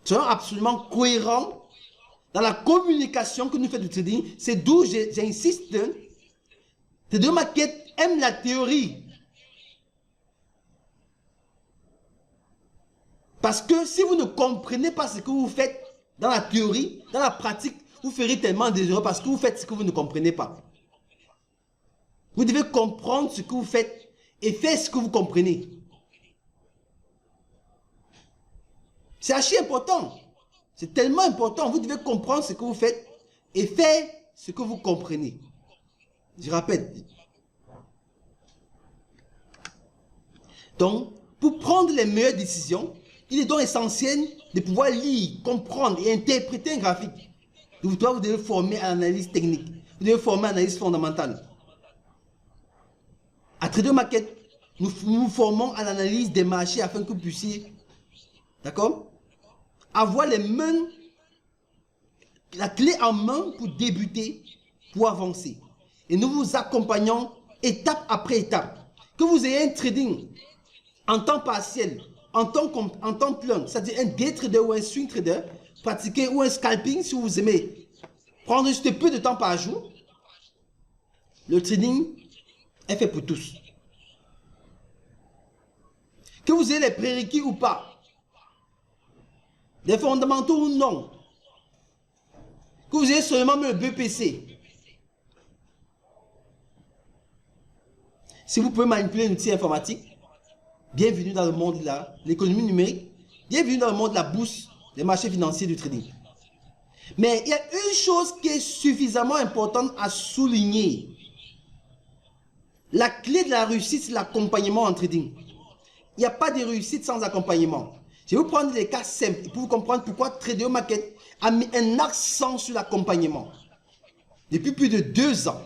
Soyons absolument cohérents dans la communication que nous faisons du trading. C'est d'où j'insiste. Trader Market aime la théorie. Parce que si vous ne comprenez pas ce que vous faites dans la théorie, dans la pratique, vous ferez tellement d'erreurs parce que vous faites ce que vous ne comprenez pas. Vous devez comprendre ce que vous faites et faire ce que vous comprenez. C'est archi important. C'est tellement important. Vous devez comprendre ce que vous faites et faire ce que vous comprenez. Je répète. Donc, pour prendre les meilleures décisions, il est donc essentiel de pouvoir lire, comprendre et interpréter un graphique. Vous devez former à l'analyse technique. Vous devez former à l'analyse fondamentale. À Trader Market, nous nous formons à l'analyse des marchés afin que vous puissiez, d'accord, avoir les mains, la clé en main pour débuter, pour avancer. Et nous vous accompagnons étape après étape. Que vous ayez un trading en temps partiel, en temps plein, c'est-à-dire un day trader ou un swing trader, pratiquer ou un scalping si vous aimez prendre juste peu de temps par jour, le trading est fait pour tous. Que vous ayez les prérequis ou pas, des fondamentaux ou non, que vous ayez seulement le BPC. Si vous pouvez manipuler un outil informatique, bienvenue dans le monde de l'économie numérique, bienvenue dans le monde de la bourse, des marchés financiers du trading. Mais il y a une chose qui est suffisamment importante à souligner. La clé de la réussite, c'est l'accompagnement en trading. Il n'y a pas de réussite sans accompagnement. Je vais vous prendre des cas simples pour vous comprendre pourquoi Trader Market a mis un accent sur l'accompagnement. Depuis plus de 2 ans.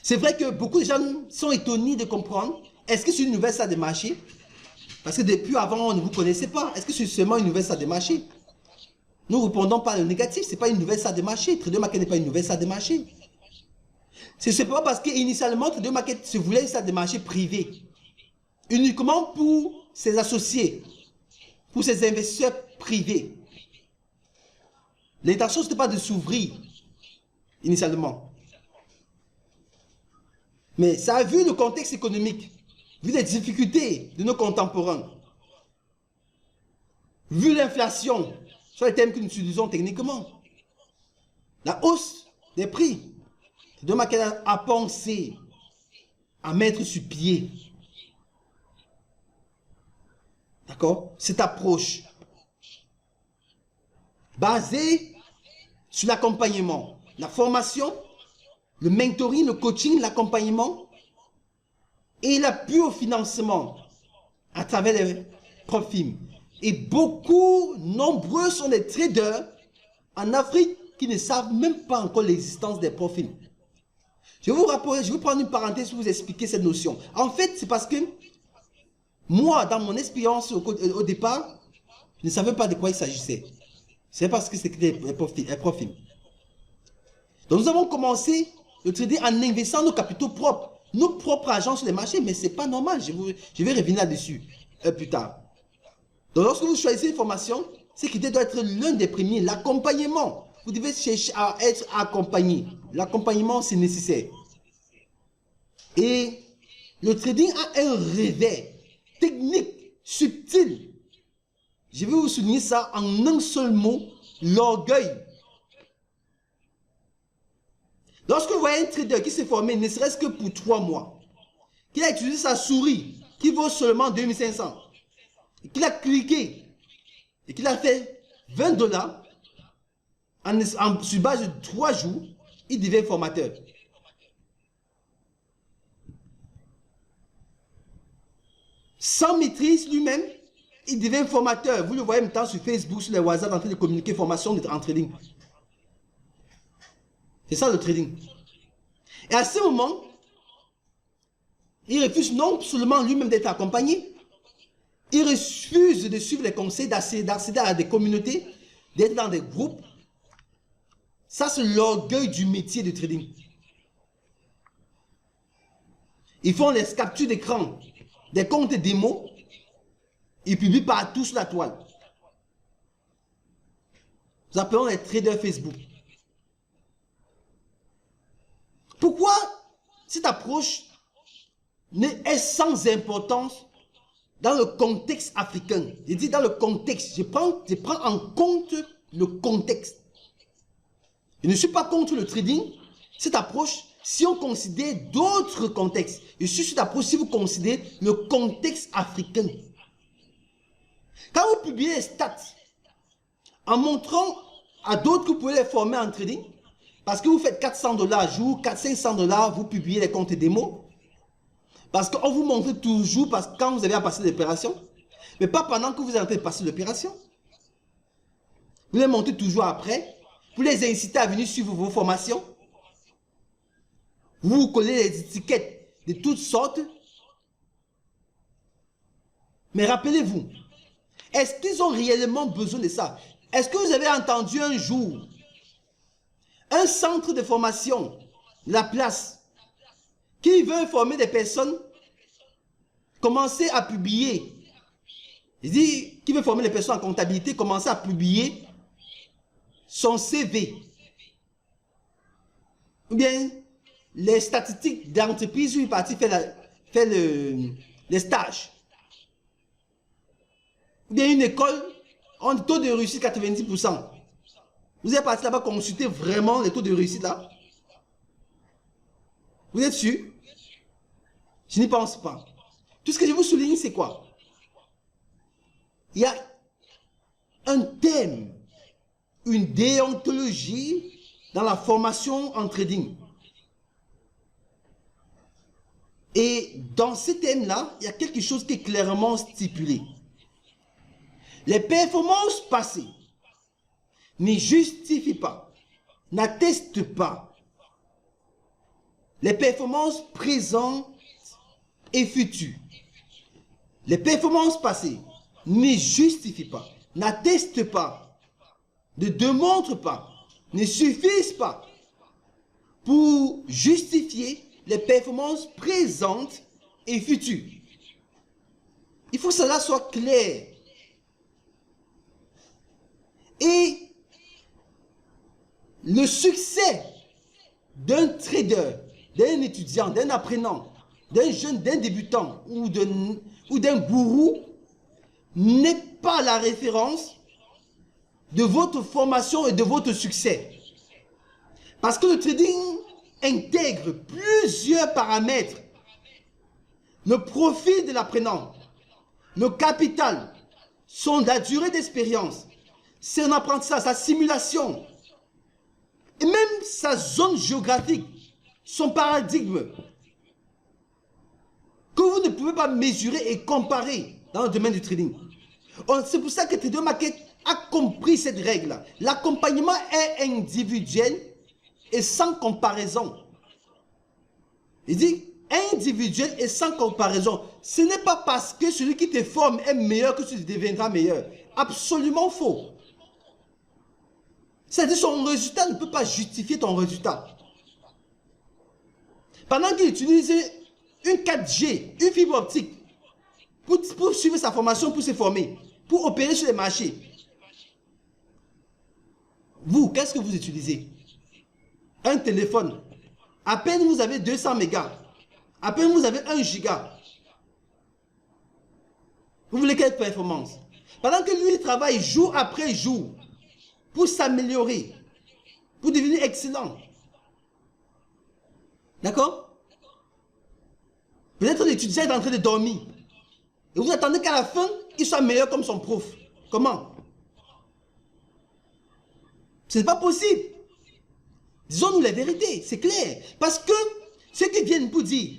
C'est vrai que beaucoup de gens sont étonnés de comprendre. Est-ce que c'est une nouvelle salle de marché? Parce que depuis avant, on ne vous connaissait pas. Est-ce que c'est seulement une nouvelle salle de marché? Nous ne répondons pas au négatif. Ce n'est pas une nouvelle salle de marché. Trader Market n'est pas une nouvelle salle de marché. C'est pas parce qu'initialement, Trader Market se voulait une salle de marché privée. Uniquement pour ses associés, pour ses investisseurs privés. L'intention, ce n'était pas de s'ouvrir initialement. Mais ça a vu le contexte économique, vu les difficultés de nos contemporains, vu l'inflation, sur les thèmes que nous utilisons techniquement, la hausse des prix, Trader Market a pensé à mettre sur pied, d'accord, cette approche basée sur l'accompagnement, la formation, le mentoring, le coaching, l'accompagnement et l'appui au financement à travers les profils. Et nombreux sont les traders en Afrique qui ne savent même pas encore l'existence des profils. Je vais vous prendre une parenthèse pour vous expliquer cette notion. En fait, c'est parce que moi, dans mon expérience au départ, je ne savais pas de quoi il s'agissait. C'est parce que c'était les profils. Donc nous avons commencé le trading en investissant nos capitaux propres, nos propres agents sur les marchés, mais ce n'est pas normal. Je vais revenir là-dessus plus tard. Donc lorsque vous choisissez une formation, c'est qu'il doit être l'un des premiers, l'accompagnement. Vous devez chercher à être accompagné. L'accompagnement, c'est nécessaire. Et le trading a un revers technique, subtil. Je vais vous souligner ça en un seul mot, l'orgueil. Lorsque vous voyez un trader qui s'est formé, ne serait-ce que pour 3 mois, qui a utilisé sa souris, qui vaut seulement 2500, et qu'il a cliqué, et qu'il a fait $20 sur base de 3 jours, il devient formateur. Sans maîtrise lui-même, il devient formateur. Vous le voyez maintenant sur Facebook, sur les WhatsApp, en train de communiquer formation en trading. C'est ça le trading. Et à ce moment, il refuse non seulement lui-même d'être accompagné, il refuse de suivre les conseils, d'accéder à des communautés, d'être dans des groupes. Ça, c'est l'orgueil du métier de trading. Ils font les captures d'écran, des comptes démo, Ils publient partout sur la toile. Nous appelons les traders Facebook. Pourquoi cette approche est sans importance dans le contexte africain? Je dis dans le contexte, je prends en compte le contexte. Je ne suis pas contre le trading. Cette approche, si on considère d'autres contextes, je suis sur cette approche si vous considérez le contexte africain. Quand vous publiez les stats, en montrant à d'autres que vous pouvez les former en trading, parce que vous faites 400 $ à jour, 500 $, vous publiez les comptes démo, parce qu'on vous montre toujours parce que quand vous avez à passer l'opération, mais pas pendant que vous êtes en train de passer l'opération. Vous les montrez toujours après, vous les incitez à venir suivre vos formations. Vous collez les étiquettes de toutes sortes. Mais rappelez-vous, est-ce qu'ils ont réellement besoin de ça? Est-ce que vous avez entendu un jour un centre de formation, la place, qui veut former des personnes, commencer à publier? Il dit, qui veut former les personnes en comptabilité, commencer à publier son CV. Ou bien les statistiques d'entreprise où il est parti faire les stages. Ou bien une école, on a un taux de réussite 90%. Vous êtes parti là-bas consulter vraiment les taux de réussite là? Vous êtes sûr? Je n'y pense pas. Tout ce que je vous souligne, c'est quoi? Il y a un thème, une déontologie dans la formation en trading. Et dans ce thème-là, il y a quelque chose qui est clairement stipulé. Les performances passées ne justifient pas, n'attestent pas les performances présentes et futures. Les performances passées ne justifient pas, n'attestent pas, ne démontrent pas, ne suffisent pas pour justifier les performances présentes et futures. Il faut que cela soit clair. Et le succès d'un trader, d'un étudiant, d'un apprenant, d'un jeune, d'un débutant ou d'un gourou n'est pas la référence de votre formation et de votre succès. Parce que le trading intègre plusieurs paramètres. Le profil de l'apprenant, le capital, la durée d'expérience, son apprentissage, sa simulation, et même sa zone géographique, son paradigme, que vous ne pouvez pas mesurer et comparer dans le domaine du trading. C'est pour ça que Trader Market a compris cette règle. L'accompagnement est individuel et sans comparaison. Il dit individuel et sans comparaison. Ce n'est pas parce que celui qui te forme est meilleur que celui qui deviendra meilleur. Absolument faux. C'est-à-dire son résultat ne peut pas justifier ton résultat. Pendant qu'il utilise une 4G, une fibre optique, pour suivre sa formation, pour se former, pour opérer sur les marchés. Vous, qu'est-ce que vous utilisez? Un téléphone. À peine vous avez 200 mégas. À peine vous avez 1 giga. Vous voulez quelle performance? Pendant que lui, il travaille jour après jour pour s'améliorer, pour devenir excellent. D'accord? Peut-être l'étudiant est en train de dormir. Et vous attendez qu'à la fin, il soit meilleur comme son prof. Comment? Ce n'est pas possible. Disons-nous la vérité, c'est clair. Parce que ceux qui viennent pour dire,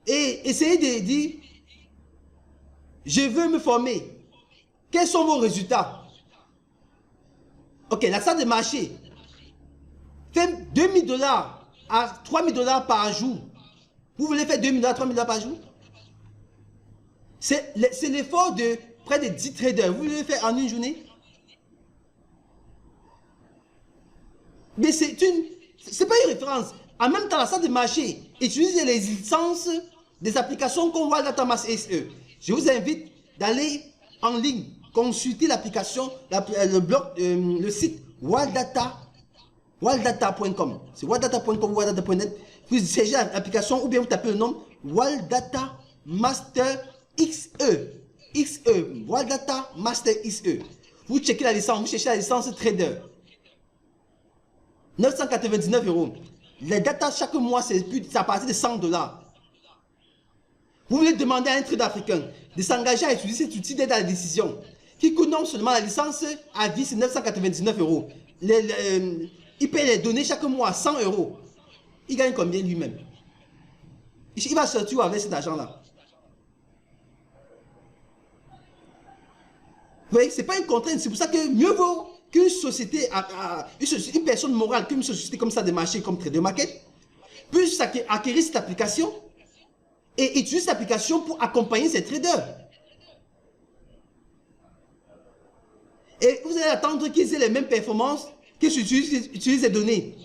et essayer de dire, je veux me former. Quels sont vos résultats? Ok, la salle de marché fait 2000 $ à 3000 $ par jour. Vous voulez faire 2000 $ à 3000 $ par jour? C'est l'effort de près de 10 traders. Vous voulez le faire en une journée? Mais c'est pas une référence. En même temps, la salle de marché utilise les licences des applications qu'on voit dans Thomas SE. Je vous invite d'aller en ligne. Consultez l'application, le site wildata.com. C'est wildata.com, wildata.net. Vous téléchargez l'application ou bien vous tapez le nom Wildata Master XE. Wildata Master XE. Vous checkez la licence, vous cherchez la licence trader. 999 €. Les datas chaque mois, c'est à partir de 100 $. Vous voulez demander à un trader africain de s'engager à utiliser cet outil d'aide à la décision qui coûte non seulement la licence à vie, c'est 999 €. Il paye les données chaque mois 100 €. Il gagne combien lui-même? Il va sortir avec cet argent-là. Vous voyez, ce n'est pas une contrainte. C'est pour ça que mieux vaut qu'une société, une personne morale, qu'une société comme ça de marché, comme Trader Market, puisse acquérir cette application et utiliser cette application pour accompagner ses traders. Et vous allez attendre qu'ils aient les mêmes performances qu'ils utilisent les données.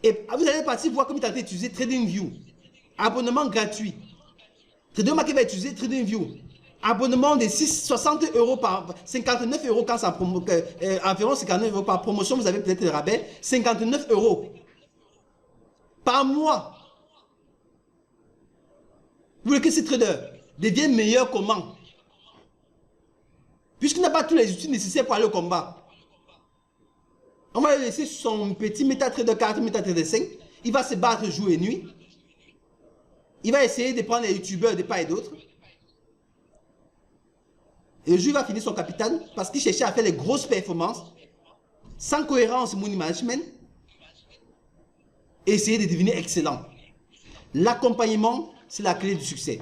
Et vous allez partir voir comment ils utiliser TradingView. Abonnement gratuit. Trader Market va utiliser TradingView. Abonnement de 60 € par 59 € quand ça environ 59 € par promotion, vous avez peut-être le rabais, 59 € par mois. Vous voulez que ces traders deviennent meilleurs comment? Puisqu'il n'a pas tous les outils nécessaires pour aller au combat. On va lui laisser son petit MetaTrader 4, MetaTrader 5. Il va se battre jour et nuit. Il va essayer de prendre les youtubeurs de part et d'autre. Et le jour, il va finir son capital parce qu'il cherchait à faire les grosses performances sans cohérence money management et essayer de devenir excellent. L'accompagnement, c'est la clé du succès.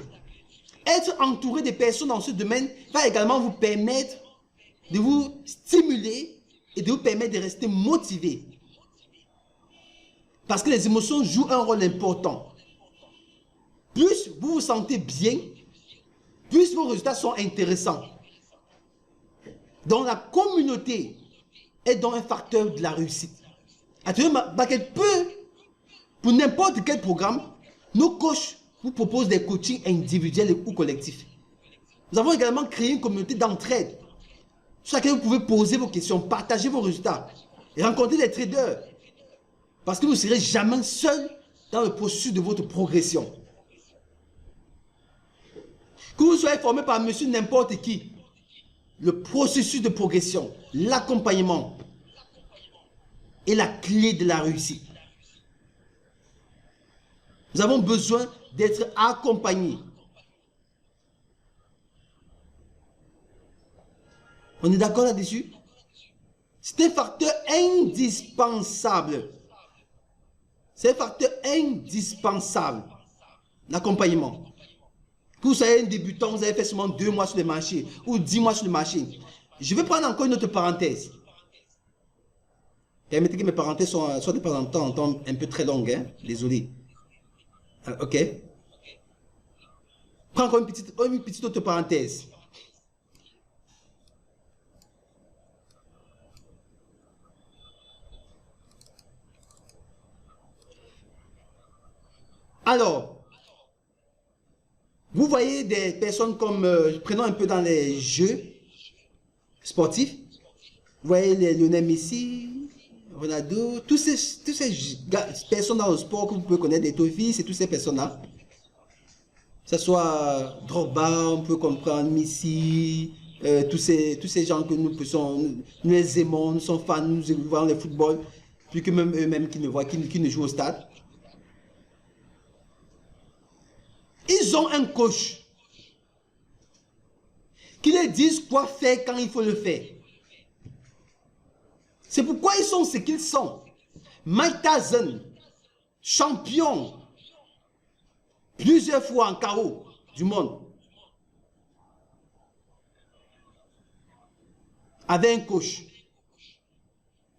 Être entouré de personnes dans ce domaine va également vous permettre de vous stimuler et de vous permettre de rester motivé. Parce que les émotions jouent un rôle important. Plus vous vous sentez bien, plus vos résultats sont intéressants. Donc la communauté est donc un facteur de la réussite. Trader Market peut, pour n'importe quel programme, nos coachs vous proposent des coachings individuels ou collectifs. Nous avons également créé une communauté d'entraide sur laquelle vous pouvez poser vos questions, partager vos résultats et rencontrer des traders. Parce que vous ne serez jamais seul dans le processus de votre progression. Que vous soyez formé par monsieur n'importe qui, le processus de progression, l'accompagnement est la clé de la réussite. Nous avons besoin d'être accompagnés. On est d'accord là-dessus? C'est un facteur indispensable. C'est un facteur indispensable. L'accompagnement. Que vous soyez un débutant, vous avez fait seulement 2 mois sur le marché ou 10 mois sur le marché. Je vais prendre encore une autre parenthèse. Permettez que mes parenthèses soient de temps en temps un peu très longues. Hein? Désolé. Ok. Prends encore une petite autre parenthèse. Alors, vous voyez des personnes comme, prenons un peu dans les jeux sportifs, vous voyez les Lionel Messi, Ronaldo, toutes ces personnes dans le sport que vous pouvez connaître, des Toffis et toutes ces personnes-là. Que ce soit Drogba, on peut comprendre Messi, tous ces gens que nous les aimons, nous sommes fans, nous voyons le football, plus que même eux-mêmes qui ne jouent au stade. Ils ont un coach qui leur dit quoi faire quand il faut le faire. C'est pourquoi ils sont ce qu'ils sont. Mike Tyson, champion, plusieurs fois en KO du monde, avait un coach.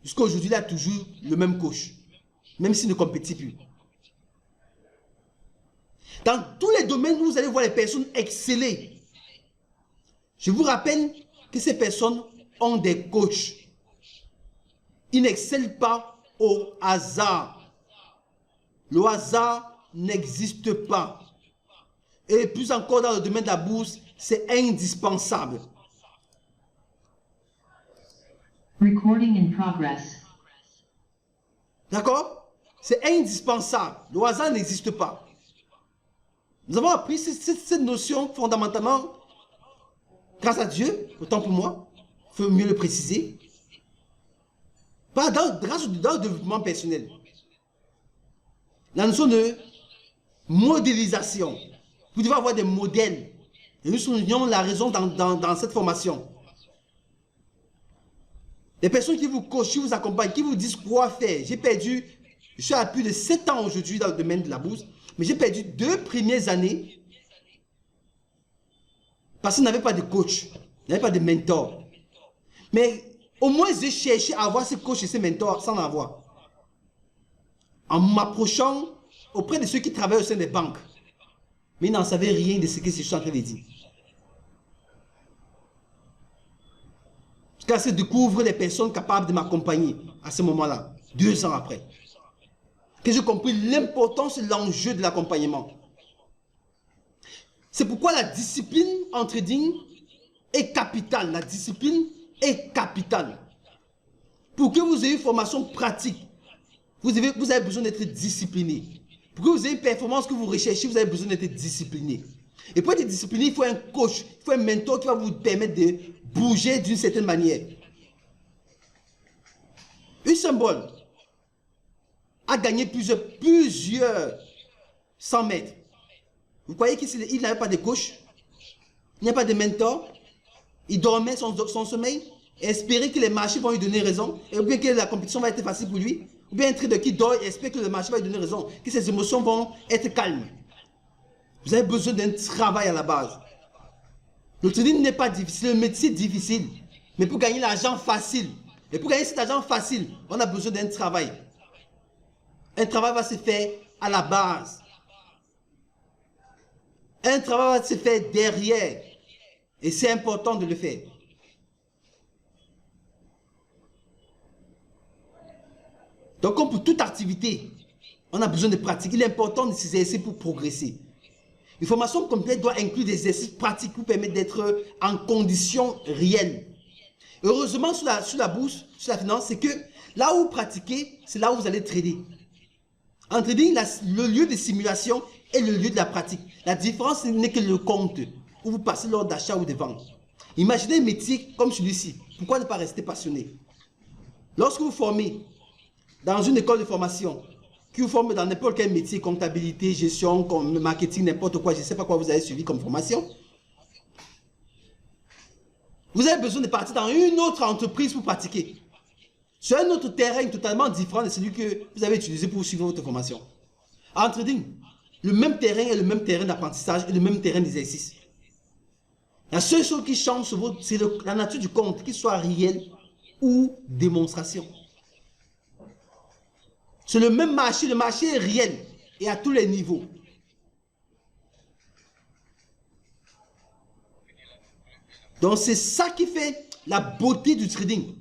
Jusqu'à aujourd'hui, il a toujours le même coach, même s'il ne compétit plus. Dans tous les domaines où vous allez voir les personnes exceller, je vous rappelle que ces personnes ont des coachs. Ils n'excellent pas au hasard. Le hasard n'existe pas. Et plus encore dans le domaine de la bourse, c'est indispensable. Recording in progress. D'accord? C'est indispensable. Le hasard n'existe pas. Nous avons appris cette notion fondamentalement grâce à Dieu, autant pour moi, il faut mieux le préciser. Pas grâce au développement personnel. La notion de modélisation. Vous devez avoir des modèles. Et nous soulignons la raison dans cette formation. Des personnes qui vous coachent, qui vous accompagnent, qui vous disent quoi faire. Je suis à plus de 7 ans aujourd'hui dans le domaine de la bourse, mais j'ai perdu 2 premières années parce que je n'avais pas de coach, je n'avais pas de mentor. Mais au moins, j'ai cherché à avoir ces coachs et ces mentors sans en avoir. En m'approchant auprès de ceux qui travaillent au sein des banques. Mais ils n'en savaient rien de ce que je suis en train de dire. Jusqu'à ce que je découvre les personnes capables de m'accompagner à ce moment-là, 2 ans après. Que j'ai compris l'importance et l'enjeu de l'accompagnement. C'est pourquoi la discipline en trading est capitale. La discipline est capitale. Pour que vous ayez une formation pratique, vous avez besoin d'être discipliné. Pour que vous ayez une performance que vous recherchez, vous avez besoin d'être discipliné. Et pour être discipliné, il faut un coach, il faut un mentor qui va vous permettre de bouger d'une certaine manière. Un symbole a gagné plusieurs 100 mètres. Vous croyez qu'il n'avait pas de coach? Il n'y a pas de mentor? Il dormait son sommeil et espérait que les marchés vont lui donner raison, ou bien que la compétition va être facile pour lui, ou bien un trader qui dort et espère que le marché va lui donner raison, que ses émotions vont être calmes. Vous avez besoin d'un travail à la base. Le trading n'est pas difficile, le métier est difficile, mais pour gagner l'argent facile, et pour gagner cet argent facile, on a besoin d'un travail. Un travail va se faire à la base. Un travail va se faire derrière. Et c'est important de le faire. Donc, comme pour toute activité, on a besoin de pratique. Il est important de s'exercer pour progresser. Une formation complète doit inclure des exercices pratiques pour permettre d'être en conditions réelles. Heureusement, sur la bourse, sur la finance, c'est que là où vous pratiquez, c'est là où vous allez trader. En trading, le lieu de simulation est le lieu de la pratique. La différence n'est que le compte où vous passez lors d'achat ou de vente. Imaginez un métier comme celui-ci. Pourquoi ne pas rester passionné? Lorsque vous formez dans une école de formation, qui vous forme dans n'importe quel métier, comptabilité, gestion, marketing, n'importe quoi, je ne sais pas quoi vous avez suivi comme formation, vous avez besoin de partir dans une autre entreprise pour pratiquer. Sur un autre terrain totalement différent de celui que vous avez utilisé pour suivre votre formation. En trading, le même terrain est le même terrain d'apprentissage et le même terrain d'exercice. La seule chose qui change, c'est la nature du compte, qu'il soit réel ou démonstration. C'est le même marché, le marché est réel et à tous les niveaux. Donc c'est ça qui fait la beauté du trading,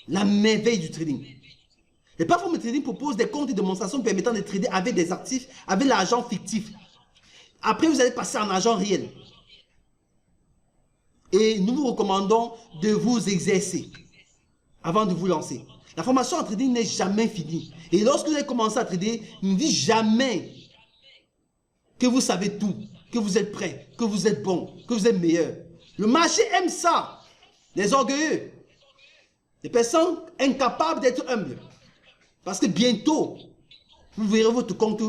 la merveille du trading. Les plateformes de trading proposent des comptes de démonstration permettant de trader avec des actifs, avec l'argent fictif. Après, vous allez passer en argent réel. Et nous vous recommandons de vous exercer avant de vous lancer. La formation en trading n'est jamais finie. Et lorsque vous allez commencer à trader, ne dites jamais que vous savez tout, que vous êtes prêt, que vous êtes bon, que vous êtes meilleur. Le marché aime ça. Les orgueilleux. Les personnes incapables d'être humbles. Parce que bientôt, vous verrez votre compte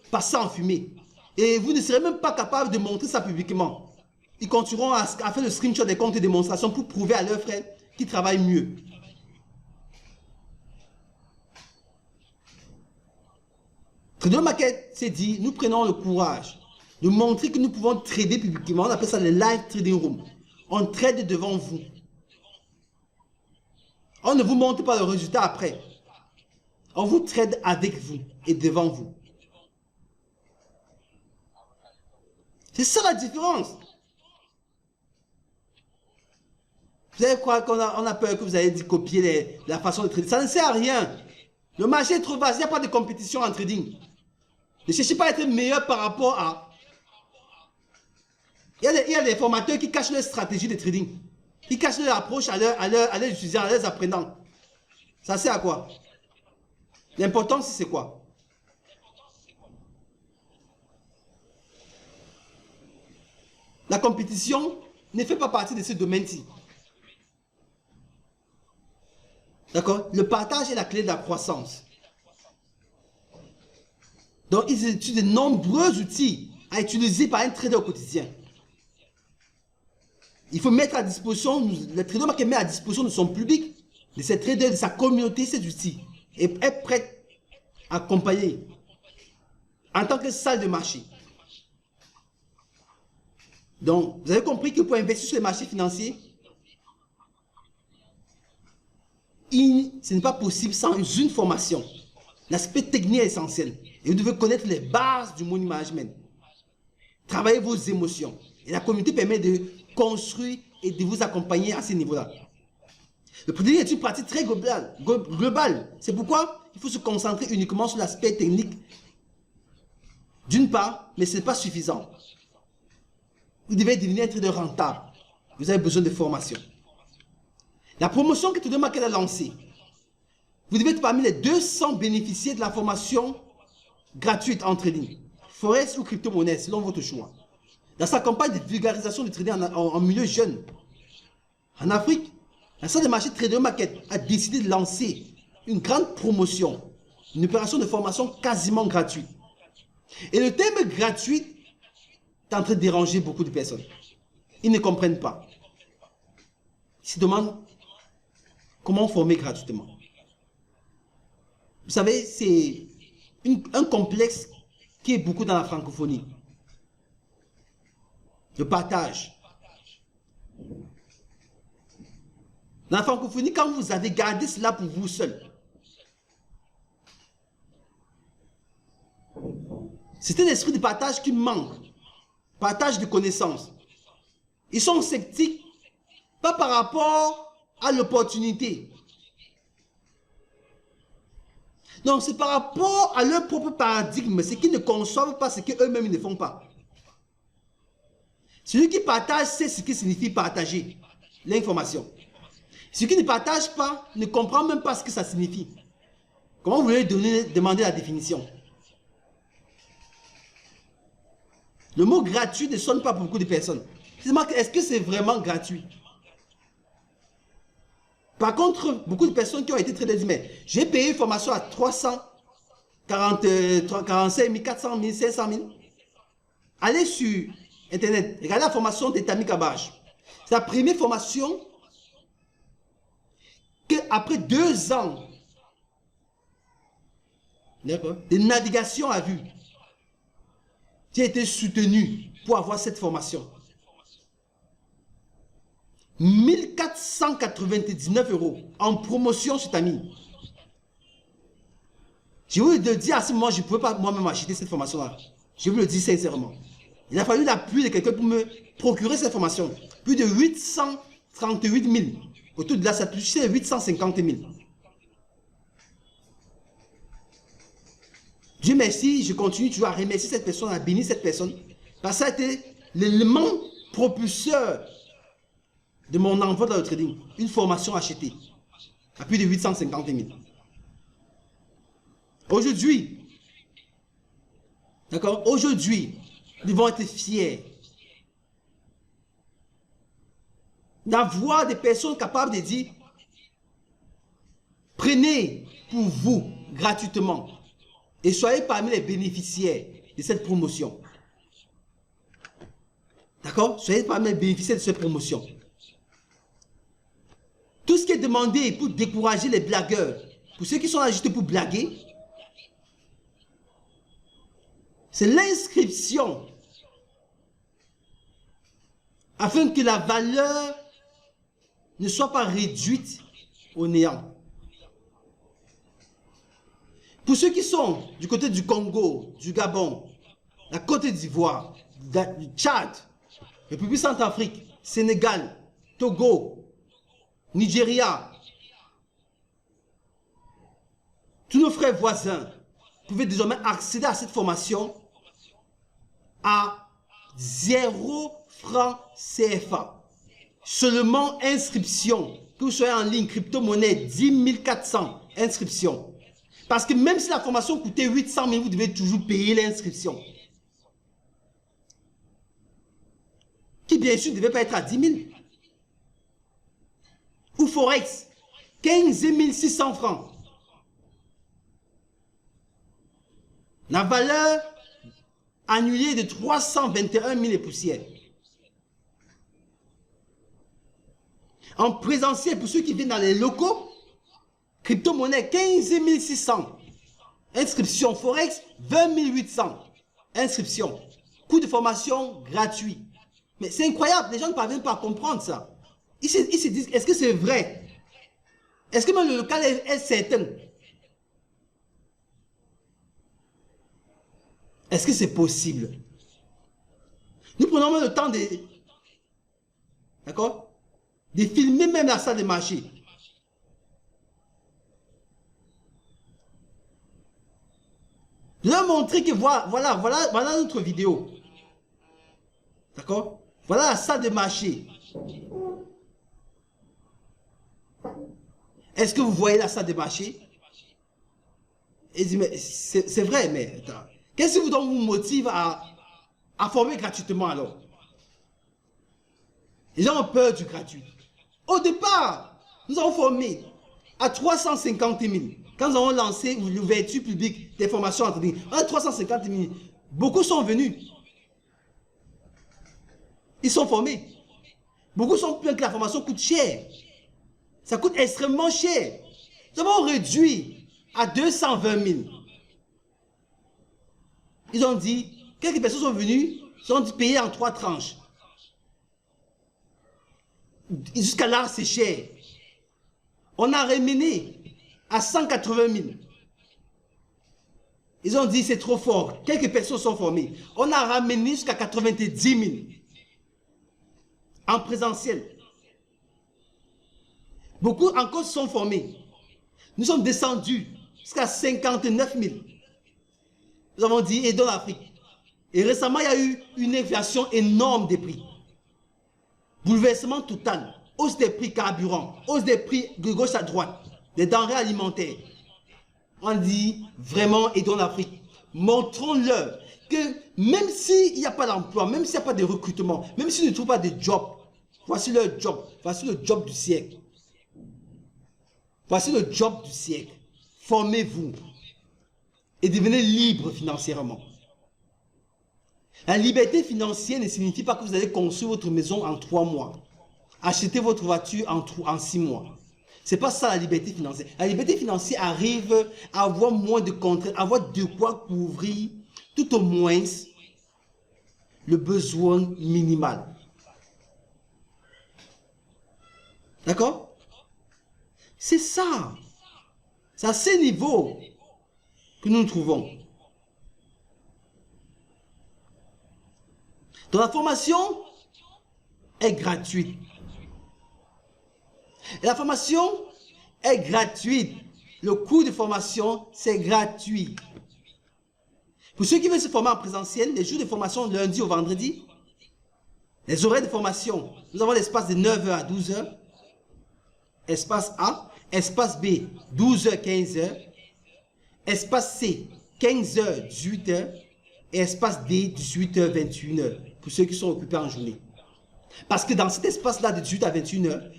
passer en fumée. Et vous ne serez même pas capable de montrer ça publiquement. Ils continueront à faire le screenshot des comptes de démonstration pour prouver à leurs frères qu'ils travaillent mieux. Trader Market s'est dit, nous prenons le courage de montrer que nous pouvons trader publiquement. On appelle ça le live trading room. On trade devant vous. On ne vous montre pas le résultat après. On vous trade avec vous et devant vous. C'est ça la différence. Vous allez croire qu'on a peur que vous allez copier la façon de trader. Ça ne sert à rien. Le marché est trop vaste. Il n'y a pas de compétition en trading. Ne cherchez pas à être meilleur par rapport à... Il y a des formateurs qui cachent leur stratégie de trading. Ils cachent leur approche à leurs étudiants, à leurs apprenants. Ça sert à quoi? L'important, c'est quoi? La compétition ne fait pas partie de ce domaine-ci. D'accord? Le partage est la clé de la croissance. Donc, ils utilisent de nombreux outils à utiliser par un trader au quotidien. Il faut mettre à disposition, le trader market met à disposition de son public, de ses traders, de sa communauté, ces outils. Et est prêt à accompagner en tant que salle de marché. Donc, vous avez compris que pour investir sur les marchés financiers, ce n'est pas possible sans une formation. L'aspect technique est essentiel. Et vous devez connaître les bases du money management. Travaillez vos émotions. Et la communauté permet de construire et de vous accompagner à ce niveau-là. Le trading est une pratique très globale. C'est pourquoi il faut se concentrer uniquement sur l'aspect technique. D'une part, mais ce n'est pas suffisant. Vous devez devenir un trader rentable. Vous avez besoin de formation. La promotion que Trader Market a lancée, vous devez être parmi les 200 bénéficiaires de la formation gratuite en trading, forex ou crypto-monnaie, selon votre choix. Dans sa campagne de vulgarisation du trading en milieu jeune, en Afrique, la salle de marché Trader Market a décidé de lancer une grande promotion, une opération de formation quasiment gratuite. Et le terme gratuit est en train de déranger beaucoup de personnes. Ils ne comprennent pas. Ils se demandent comment former gratuitement. Vous savez, c'est un complexe qui est beaucoup dans la francophonie. Le partage. Dans la francophonie, quand vous avez gardé cela pour vous seul, c'est un esprit de partage qui manque. Partage de connaissances. Ils sont sceptiques, pas par rapport à l'opportunité. Non, c'est par rapport à leur propre paradigme, c'est qu'ils ne conçoivent pas ce qu'eux-mêmes ne font pas. Celui qui partage sait ce qui signifie partager l'information. Celui qui ne partage pas ne comprend même pas ce que ça signifie. Comment vous voulez demander la définition? Le mot gratuit ne sonne pas pour beaucoup de personnes. Est-ce que c'est vraiment gratuit? Par contre, beaucoup de personnes qui ont été traders disent, mais j'ai payé une formation à 45 000, 400 000, 500 000. Allez sur Internet, regardez la formation de Tammy Kabbage. C'est la première formation qu'après 2 ans de navigation à vue, qui a été soutenu pour avoir cette formation. 1499 € en promotion sur Tammy. Je vous le dis à ce moment, je ne pouvais pas moi-même acheter cette formation-là. Je vous le dis sincèrement. Il a fallu l'appui de quelqu'un pour me procurer cette formation. Plus de 838 000. Autour de là, ça touchait 850 000. Dieu merci, je continue toujours à remercier cette personne, à bénir cette personne. Parce que ça a été l'élément propulseur de mon envoi dans le trading. Une formation achetée à plus de 850 000. Aujourd'hui, d'accord, aujourd'hui, nous devons être fiers d'avoir des personnes capables de dire, prenez pour vous gratuitement et soyez parmi les bénéficiaires de cette promotion. D'accord? Soyez parmi les bénéficiaires de cette promotion. Tout ce qui est demandé pour décourager les blagueurs, pour ceux qui sont là juste pour blaguer, c'est l'inscription afin que la valeur ne soit pas réduite au néant. Pour ceux qui sont du côté du Congo, du Gabon, la Côte d'Ivoire, du Tchad, République Centrafrique, Sénégal, Togo, Nigeria, tous nos frères voisins pouvaient désormais accéder à cette formation à 0 francs CFA. Seulement inscription que vous soyez en ligne, crypto-monnaie, 10 400 inscriptions. Parce que même si la formation coûtait 800 000, vous devez toujours payer l'inscription. Qui bien sûr ne devait pas être à 10 000. Ou Forex, 15 600 francs. La valeur annulée de 321 000 et poussières. En présentiel, pour ceux qui viennent dans les locaux, crypto-monnaie 15 600. Inscription Forex 20 800. Inscription. Coût de formation gratuit. Mais c'est incroyable, les gens ne parviennent pas à comprendre ça. Ils se disent, est-ce que c'est vrai? Est-ce que même le local est certain? Est-ce que c'est possible? Nous prenons même le temps de... D'accord? De filmer même la salle de marché. De leur montrer que voilà notre vidéo. D'accord? Voilà la salle de marché. Est-ce que vous voyez la salle de marché? Et dit, mais c'est vrai, mais qu'est-ce qui vous motive à former gratuitement alors? Les gens ont peur du gratuit. Au départ, nous avons formé à 350 000. Quand nous avons lancé l'ouverture publique des formations en ligne, à 350 000, beaucoup sont venus. Ils sont formés. Beaucoup sont plaints que la formation coûte cher. Ça coûte extrêmement cher. Nous avons réduit à 220 000. Ils ont dit, quelques personnes sont venues, ils ont dit payer en 3 tranches. Jusqu'à là, c'est cher. On a ramené à 180 000. Ils ont dit, c'est trop fort. Quelques personnes sont formées. On a ramené jusqu'à 90 000 en présentiel. Beaucoup encore sont formés. Nous sommes descendus jusqu'à 59 000. Nous avons dit, aidons l'Afrique. Et récemment, il y a eu une inflation énorme des prix. Bouleversement total. Hausse des prix carburant. Hausse des prix de gauche à droite. Des denrées alimentaires. On dit, vraiment, aidons l'Afrique. Montrons-leur que même s'il n'y a pas d'emploi, même s'il n'y a pas de recrutement, même s'ils ne trouvent pas de job, voici leur job. Voici le job du siècle. Voici le job du siècle. Formez-vous et devenez libre financièrement. La liberté financière ne signifie pas que vous allez construire votre maison en 3 mois. Acheter votre voiture en 6 mois. Ce n'est pas ça la liberté financière. La liberté financière arrive à avoir moins de contraintes, à avoir de quoi couvrir tout au moins le besoin minimal. D'accord? C'est ça. C'est à ce niveau que nous nous trouvons. Donc la formation est gratuite. Et la formation est gratuite. Le coût de formation, c'est gratuit. Pour ceux qui veulent se former en présentiel, les jours de formation lundi au vendredi, les horaires de formation, nous avons l'espace de 9 h à 12 h. Espace A, espace B, 12 h 15 h. Espace C, 15 h 18 h. Et espace D, 18 h 21 h. Pour ceux qui sont occupés en journée. Parce que dans cet espace-là de 18 à 21 h,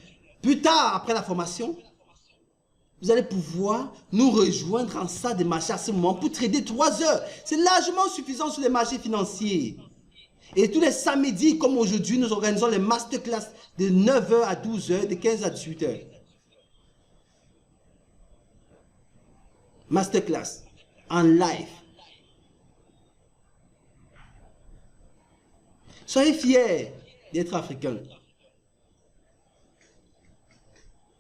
plus tard, après la formation, vous allez pouvoir nous rejoindre en salle de marché à ce moment pour trader 3 heures. C'est largement suffisant sur les marchés financiers. Et tous les samedis, comme aujourd'hui, nous organisons les masterclass de 9 h à 12 h, de 15 à 18 h. Masterclass en live. Soyez fiers d'être africain.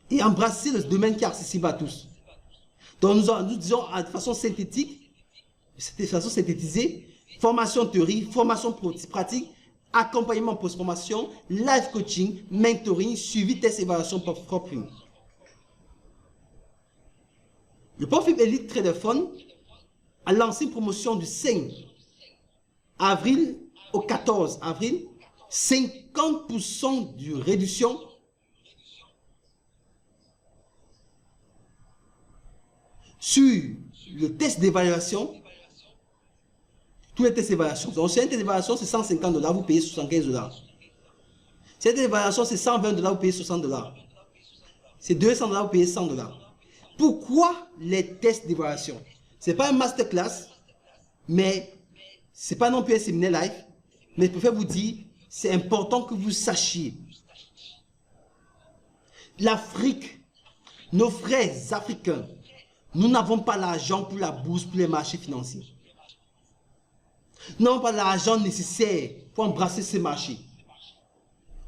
Et embrasser le domaine qui est accessible à tous. Donc nous disons de façon synthétique, de façon synthétisée, formation théorie, formation pratique, accompagnement post-formation, live coaching, mentoring, suivi, test, évaluation, profil. Le profil Elite Trader Fund a lancé une promotion du 5 avril au 14 avril, 50% de réduction sur le test d'évaluation, tous les tests d'évaluation. Donc, si un test d'évaluation, c'est 150 $, vous payez 75 $. Si un test d'évaluation, c'est 120 $, vous payez 60 $. C'est 200 $, vous payez 100 $. Pourquoi les tests d'évaluation? Ce n'est pas un masterclass, mais ce n'est pas non plus un séminaire live, mais je préfère vous dire, c'est important que vous sachiez. L'Afrique, nos frères africains, nous n'avons pas l'argent pour la bourse, pour les marchés financiers. Nous n'avons pas l'argent nécessaire pour embrasser ces marchés.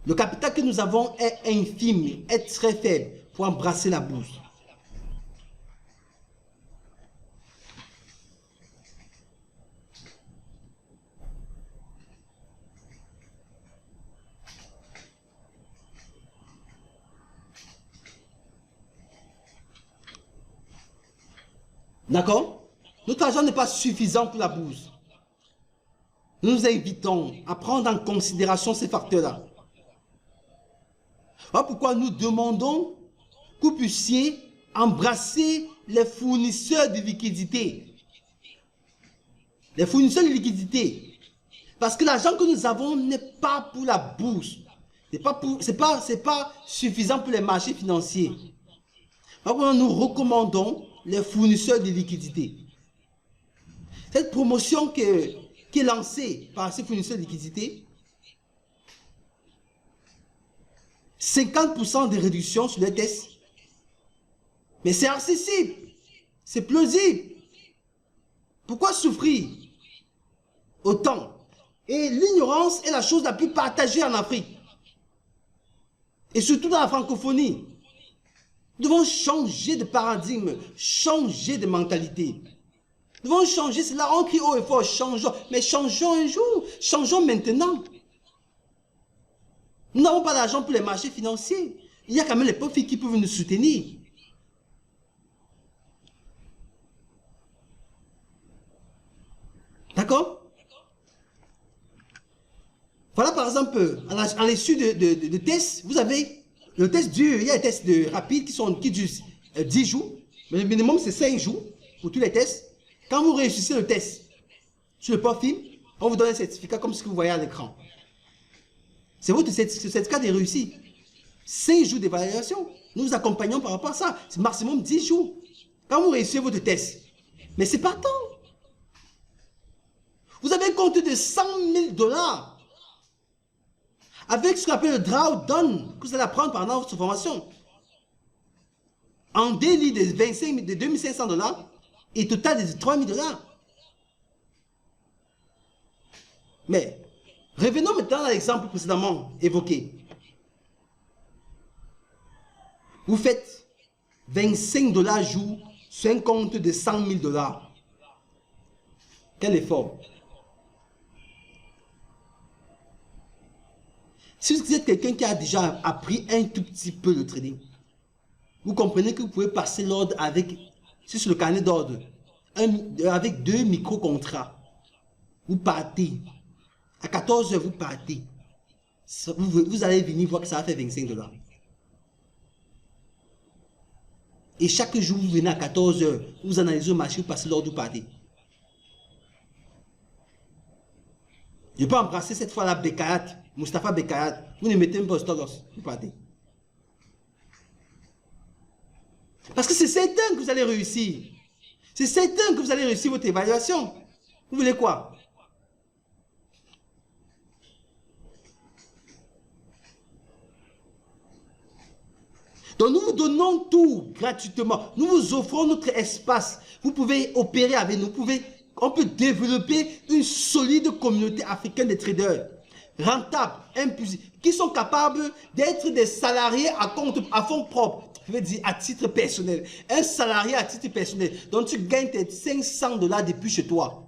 Le capital que nous avons est infime, est très faible pour embrasser la bourse. D'accord? Notre argent n'est pas suffisant pour la bourse. Nous nous invitons à prendre en considération ces facteurs-là. Voilà pourquoi nous demandons que vous puissiez embrasser les fournisseurs de liquidités. Les fournisseurs de liquidités. Parce que l'argent que nous avons n'est pas pour la bourse. C'est pas suffisant pour les marchés financiers. Voilà pourquoi nous recommandons les fournisseurs de liquidités. Cette promotion qui est lancée par ces fournisseurs de liquidités, 50% de réduction sur les tests. Mais c'est accessible, c'est plausible. Pourquoi souffrir autant? Et l'ignorance est la chose la plus partagée en Afrique. Et surtout dans la francophonie. Nous devons changer de paradigme, changer de mentalité. Nous devons changer, c'est là on crie haut et fort, changeons. Mais changeons un jour, changeons maintenant. Nous n'avons pas d'argent pour les marchés financiers. Il y a quand même les profits qui peuvent nous soutenir. D'accord? Voilà par exemple, à l'issue de tests, vous avez le test dur, il y a des tests rapides qui durent 10 jours. Mais le minimum c'est 5 jours pour tous les tests. Quand vous réussissez le test sur le profil, on vous donne un certificat comme ce que vous voyez à l'écran. C'est votre certificat de réussite. 5 jours d'évaluation. Nous vous accompagnons par rapport à ça. C'est maximum 10 jours. Quand vous réussissez votre test. Mais c'est pas tant. Vous avez un compte de 100 000 $. Avec ce qu'on appelle le drawdown que vous allez apprendre pendant votre formation. En délit de 2500 $. Et total de 3 000 $. Mais, revenons maintenant à l'exemple précédemment évoqué. Vous faites 25 $ jour sur un compte de 100 000 $. Quel effort! Si vous êtes quelqu'un qui a déjà appris un tout petit peu le trading, vous comprenez que vous pouvez passer l'ordre avec, sur le carnet d'ordre, avec 2 micro-contrats. Vous partez. À 14 h, vous partez. Vous allez venir voir que ça va faire 25 $. Et chaque jour, vous venez à 14 h, vous analysez le marché, vous passez l'ordre, vous partez. Je peux embrasser cette fois-là Bekayat, Mustapha Bekayat. Vous ne mettez même pas au stop loss, vous partez. Parce que c'est certain que vous allez réussir. C'est certain que vous allez réussir votre évaluation. Vous voulez quoi? Donc nous vous donnons tout gratuitement. Nous vous offrons notre espace. Vous pouvez opérer avec nous. On peut développer une solide communauté africaine de traders rentables, impulsifs, qui sont capables d'être des salariés à fonds propres. Je veux dire à titre personnel. Un salarié à titre personnel. Donc tu gagnes tes 500 $ depuis chez toi.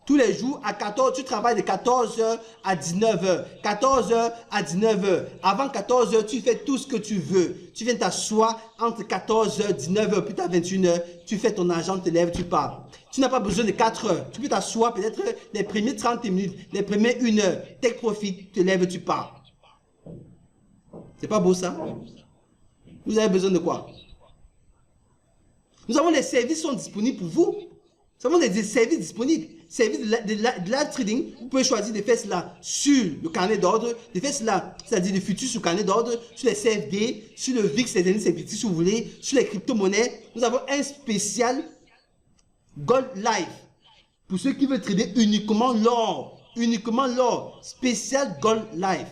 Tous les jours, à 14, tu travailles de 14 h à 19 h. 14 h à 19 h. Avant 14 h, tu fais tout ce que tu veux. Tu viens t'asseoir entre 14 h, 19 h, puis à 21 h. Tu fais ton argent, tu te lèves, tu pars. Tu n'as pas besoin de 4 heures. Tu peux t'asseoir peut-être les premiers 30 minutes, les premiers 1 heure. Take profit, tu te lèves, tu pars. C'est pas beau ça? Vous avez besoin de quoi? Nous avons les services qui sont disponibles pour vous. Nous avons des services disponibles. Services de live trading. Vous pouvez choisir de faire cela sur le carnet d'ordre, de faire cela, c'est-à-dire le futur sur le carnet d'ordre, sur les CFD, sur le VIX, les indices equity si vous voulez, sur les crypto-monnaies. Nous avons un spécial Gold Live pour ceux qui veulent trader uniquement l'or. Uniquement l'or. Spécial Gold Live.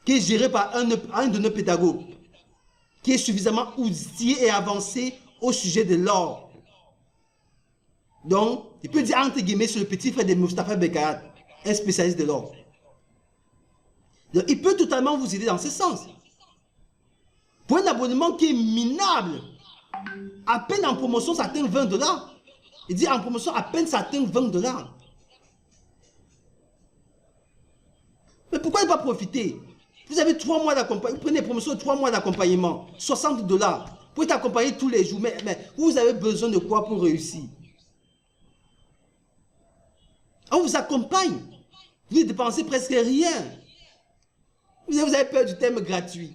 Qui est géré par un de nos pédagogues. Qui est suffisamment outillé et avancé au sujet de l'or. Donc, il peut dire entre guillemets sur le petit frère de Mustafa Bekayat, un spécialiste de l'or. Donc, il peut totalement vous aider dans ce sens. Pour un abonnement qui est minable, à peine en promotion, ça atteint 20 $. Il dit en promotion, à peine ça atteint 20 $. Mais pourquoi ne pas profiter? Vous avez 3 mois d'accompagnement, vous prenez une promotion de 3 mois d'accompagnement, 60 $. Vous pouvez t'accompagner tous les jours, mais vous avez besoin de quoi pour réussir? On vous accompagne. Vous ne dépensez presque rien. Vous avez peur du thème gratuit.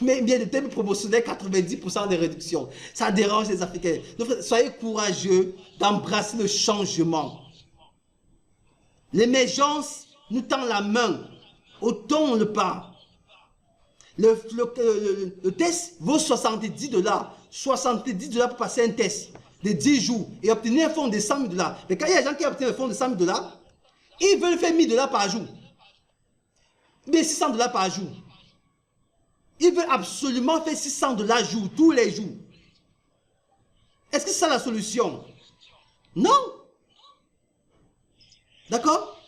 Mais bien le thème promotionnel, 90% de réduction. Ça dérange les Africains. Donc, soyez courageux d'embrasser le changement. L'émergence nous tend la main. Ôtons le pas. Le test vaut 70 $. 70 $ pour passer un test de 10 jours et obtenir un fonds de 100 000 $. Mais quand il y a des gens qui obtiennent un fonds de 100 000 $, ils veulent faire 1000 $ par jour. Mais 600 $ par jour. Ils veulent absolument faire 600 $ jour, tous les jours. Est-ce que c'est ça la solution? Non. D'accord?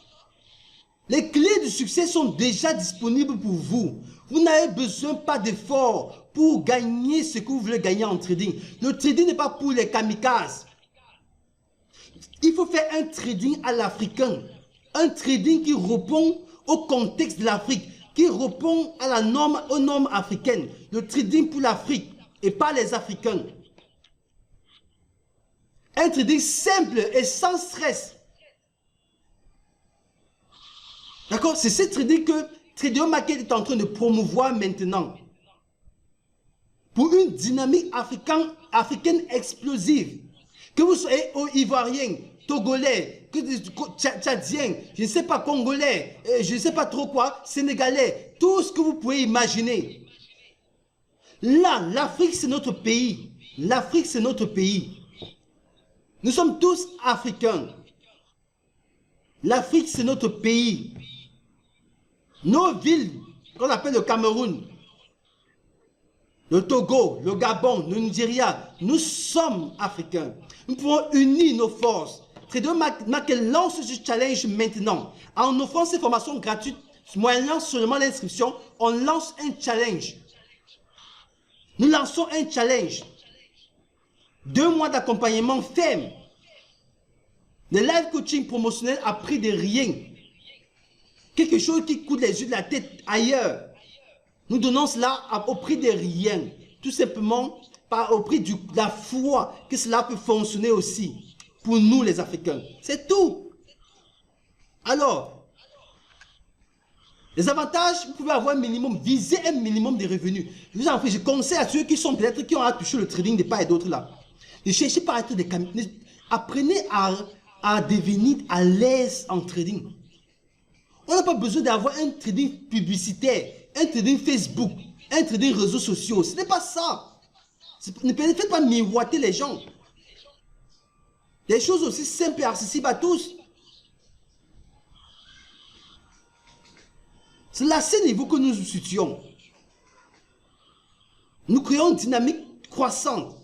Les clés du succès sont déjà disponibles pour vous. Vous n'avez besoin pas d'efforts pour gagner ce que vous voulez gagner en trading. Le trading n'est pas pour les kamikazes. Il faut faire un trading à l'africain. Un trading qui répond au contexte de l'Afrique, qui répond à la norme, aux normes africaines. Le trading pour l'Afrique et pas les Africains. Un trading simple et sans stress. D'accord? C'est ce trading que Trader Market est en train de promouvoir maintenant. Pour une dynamique africaine explosive. Que vous soyez ivoirien, togolais, tchadien, je ne sais pas, congolais, je ne sais pas trop quoi, sénégalais, tout ce que vous pouvez imaginer. Là, l'Afrique c'est notre pays. L'Afrique c'est notre pays. Nous sommes tous africains. L'Afrique c'est notre pays. Nos villes, qu'on appelle le Cameroun, le Togo, le Gabon, le Nigeria, nous sommes africains. Nous pouvons unir nos forces. Trader Market lance ce challenge maintenant. En offrant ces formations gratuites, moyennant seulement l'inscription, on lance un challenge. Nous lançons un challenge. 2 mois d'accompagnement ferme. Le live coaching promotionnel à prix de rien. Quelque chose qui coûte les yeux de la tête ailleurs. Nous donnons cela au prix de rien. Tout simplement au prix de la foi que cela peut fonctionner aussi pour nous les Africains. C'est tout. Alors, les avantages, vous pouvez avoir un minimum, viser un minimum de revenus. Je vous en prie, je conseille à ceux qui sont peut-être qui ont touché le trading de part et d'autre là. Ne cherchez pas à être des camions. Apprenez à devenir à l'aise en trading. On n'a pas besoin d'avoir un trading publicitaire, un trading Facebook, un trading réseaux sociaux. Ce n'est pas ça. Ne faites pas miroiter les gens. Des choses aussi simples et accessibles à tous. C'est à ce niveau que nous nous situons. Nous créons une dynamique croissante.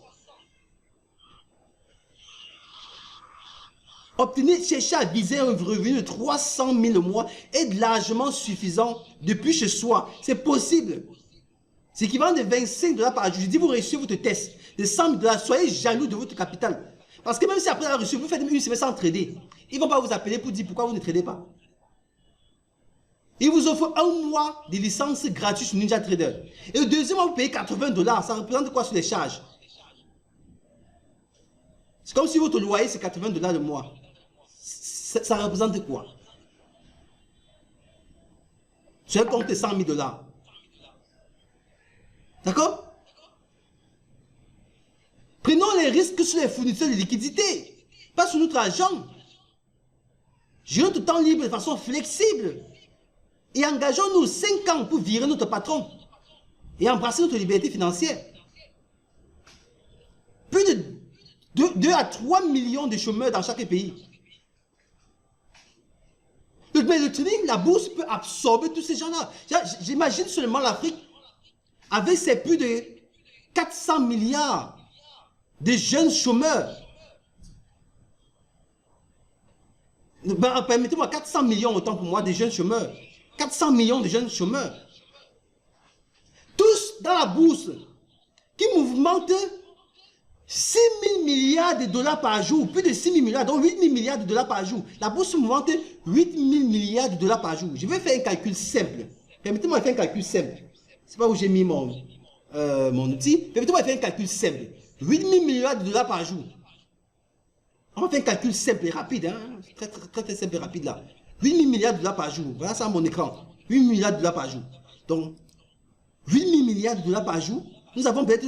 Chercher à viser un revenu de 300 000 au mois est largement suffisant depuis chez soi. C'est possible. C'est équivalent de 25 $ par jour. Je dis, vous réussissez votre test de 100 000 $. Soyez jaloux de votre capital. Parce que même si après la reçu, vous faites une semaine sans trader, ils ne vont pas vous appeler pour dire pourquoi vous ne tradez pas. Ils vous offrent 1 mois de licence gratuite sur Ninja Trader. Et le deuxième mois, vous payez 80 $. Ça représente quoi sur les charges? C'est comme si votre loyer, c'est 80 $ le mois. Ça représente quoi? Sur un compte de 100 000 $. D'accord? risques sur les fournisseurs de liquidités, pas sur notre argent. Gérons notre temps libre de façon flexible et engageons-nous 5 ans pour virer notre patron et embrasser notre liberté financière. Plus de 2 à 3 millions de chômeurs dans chaque pays. Mais le trading, la bourse peut absorber tous ces gens-là. J'imagine seulement l'Afrique avec ses plus de 400 milliards de jeunes chômeurs. Ben, permettez-moi, 400 millions autant pour moi de jeunes chômeurs. 400 millions de jeunes chômeurs. Tous dans la bourse qui mouvementent 6 000 milliards de dollars par jour, plus de 6 000 milliards, donc 8 000 milliards de dollars par jour. La bourse mouvmente 8 000 milliards de dollars par jour. Je vais faire un calcul simple. Permettez-moi de faire un calcul simple. C'est pas où j'ai mis mon outil. Permettez-moi de faire un calcul simple. 8 000 milliards de dollars par jour. On va faire un calcul simple et rapide. Hein? Très simple et rapide là. 8 000 milliards de dollars par jour. Voilà ça à mon écran. 8 000 milliards de dollars par jour. Donc, 8 000 milliards de dollars par jour. Nous avons peut-être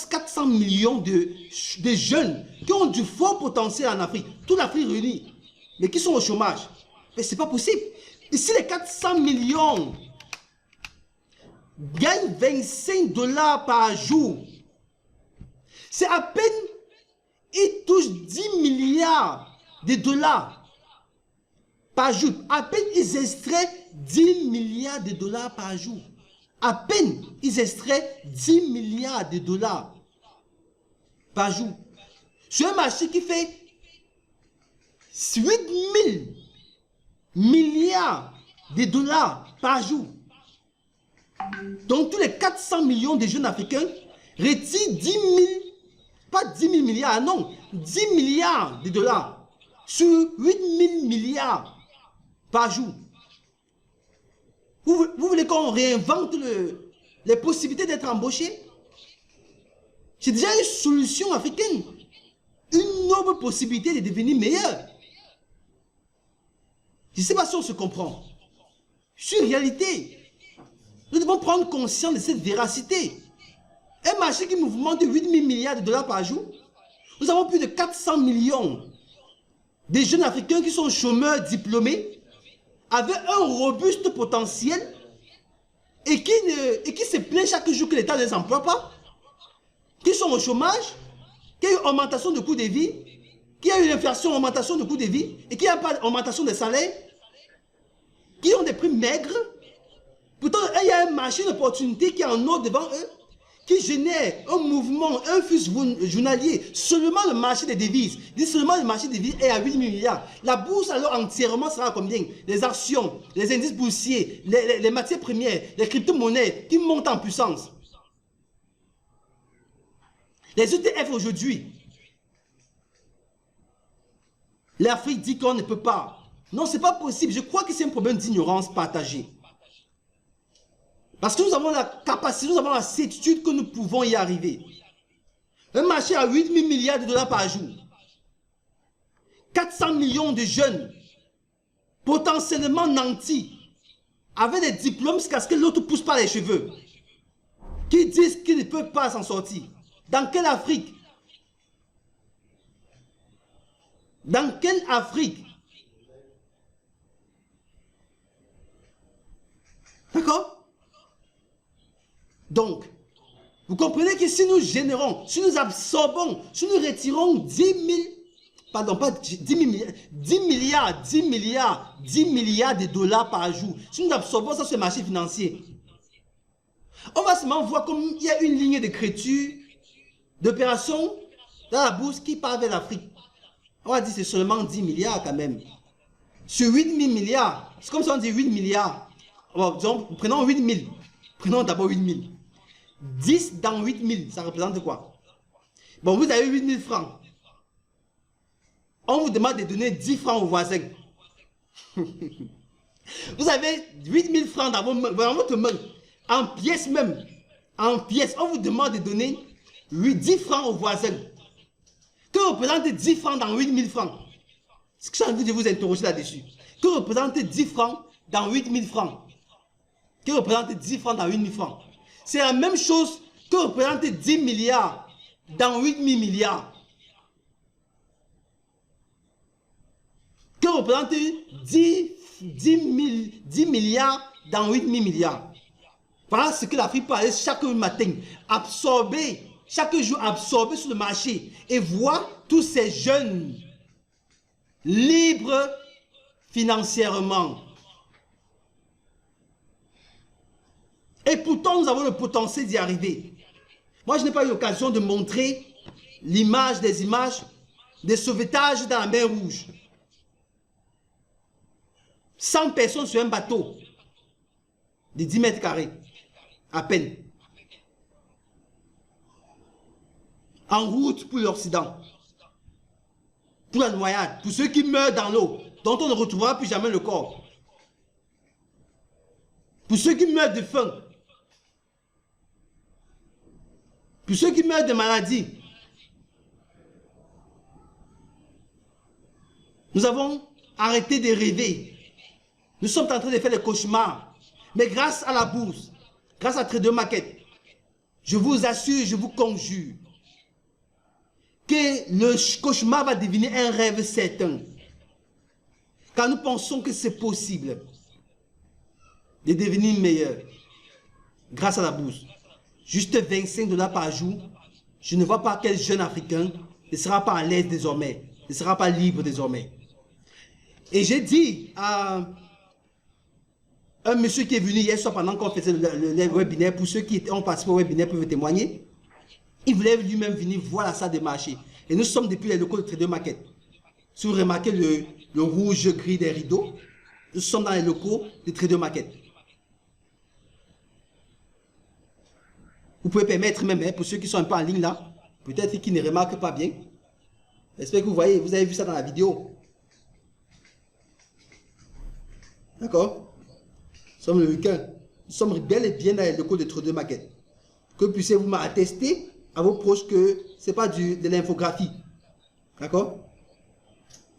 400 millions de jeunes qui ont du fort potentiel en Afrique. Toute l'Afrique réunie. Mais qui sont au chômage. Mais ce n'est pas possible. Et si les 400 millions gagnent 25 dollars par jour, c'est à peine, ils touchent 10 milliards de dollars par jour. À peine ils extraient 10 milliards de dollars par jour. À peine ils extraient 10 milliards de dollars par jour. Sur un marché qui fait 8 000 milliards de dollars par jour. Donc tous les 400 millions de jeunes Africains retirent 10 000, pas 10 000 milliards, non, 10 milliards de dollars sur 8 000 milliards par jour. Vous voulez qu'on réinvente les possibilités d'être embauché? J'ai déjà une solution africaine, une noble possibilité de devenir meilleur. Je ne sais pas si on se comprend. C'est une réalité. Nous devons prendre conscience de cette véracité. Un marché qui mouvemente 8 000 milliards de dollars par jour. Nous avons plus de 400 millions de jeunes Africains qui sont chômeurs diplômés, avec un robuste potentiel et qui se plaignent chaque jour que l'État ne les emploie pas, qui sont au chômage, qui a eu une augmentation de coût de vie, qui a eu une inflation, augmentation de coût de vie, et qui n'a pas d'augmentation des salaires, qui ont des prix maigres. Pourtant, il y a un marché, une opportunité qui est en or devant eux, qui génère un mouvement, un flux journalier. Seulement le marché des devises, seulement le marché des devises est à 8 000 milliards. La bourse alors entièrement sera à combien? Les actions, les indices boursiers, les matières premières, les crypto-monnaies qui montent en puissance. Les ETF aujourd'hui. L'Afrique dit qu'on ne peut pas. Non, ce n'est pas possible. Je crois que c'est un problème d'ignorance partagée. Parce que nous avons la capacité, nous avons la certitude que nous pouvons y arriver. Un marché à 8 000 milliards de dollars par jour. 400 millions de jeunes, potentiellement nantis, avec des diplômes jusqu'à ce que l'autre pousse par les cheveux, qui disent qu'ils ne peuvent pas s'en sortir. Dans quelle Afrique? Dans quelle Afrique? D'accord? Donc, vous comprenez que si nous générons, si nous absorbons, si nous retirons 10 000, pardon, pas 10 milliards, 10 milliards, 10 milliards, 10 milliards de dollars par jour, si nous absorbons ça sur le marché financier, on va seulement voir comme il y a une ligne d'écriture, d'opération dans la bourse qui part vers l'Afrique. On va dire que c'est seulement 10 milliards quand même. Sur 8 000 milliards, c'est comme si on dit 8 milliards. Bon, disons, prenons 8 000. Prenons d'abord 8 000. 10 dans 8 000, ça représente quoi? Bon, vous avez 8 000 francs. On vous demande de donner 10 francs aux voisins. Vous avez 8 000 francs dans votre main. En pièces même. En pièces. On vous demande de donner 10 francs aux voisins. Que représente 10 francs dans 8 000 francs? C'est ce que j'ai envie de vous interroger là-dessus. Que représente 10 francs dans 8 000 francs? Que représente 10 francs dans 8 000 francs? C'est la même chose que représente 10 milliards dans 8 000 milliards. Que représente 10 milliards dans 8 000 milliards. Voilà ce que l'Afrique peut aller chaque matin, absorber, chaque jour absorber sur le marché et voir tous ces jeunes libres financièrement. Et pourtant, nous avons le potentiel d'y arriver. Moi, je n'ai pas eu l'occasion de montrer l'image des images des sauvetages dans la mer Rouge. 100 personnes sur un bateau de 10 mètres carrés, à peine. En route pour l'Occident. Pour la noyade, pour ceux qui meurent dans l'eau, dont on ne retrouvera plus jamais le corps. Pour ceux qui meurent de faim. Pour ceux qui meurent de maladie. Nous avons arrêté de rêver. Nous sommes en train de faire des cauchemars. Mais grâce à la bourse, grâce à Trader Market, je vous assure, je vous conjure que le cauchemar va devenir un rêve certain. Car nous pensons que c'est possible de devenir meilleur grâce à la bourse. Juste 25 $ par jour, je ne vois pas quel jeune Africain ne sera pas à l'aise désormais, ne sera pas libre désormais. Et j'ai dit à un monsieur qui est venu hier soir pendant qu'on faisait le webinaire, pour ceux qui ont participé au webinaire peuvent témoigner, il voulait lui-même venir voir la salle de marché. Et nous sommes depuis les locaux de Trader Market. Si vous remarquez le rouge-gris des rideaux, nous sommes dans les locaux de Trader Market. Vous pouvez permettre même, pour ceux qui sont un peu en ligne là, peut-être qui ne remarquent pas bien. J'espère que vous voyez, vous avez vu ça dans la vidéo. D'accord? Nous sommes le week-end. Nous sommes bel et bien dans les locaux de Trader Market. Que puissiez-vous m'attester à vos proches que ce n'est pas de l'infographie. D'accord?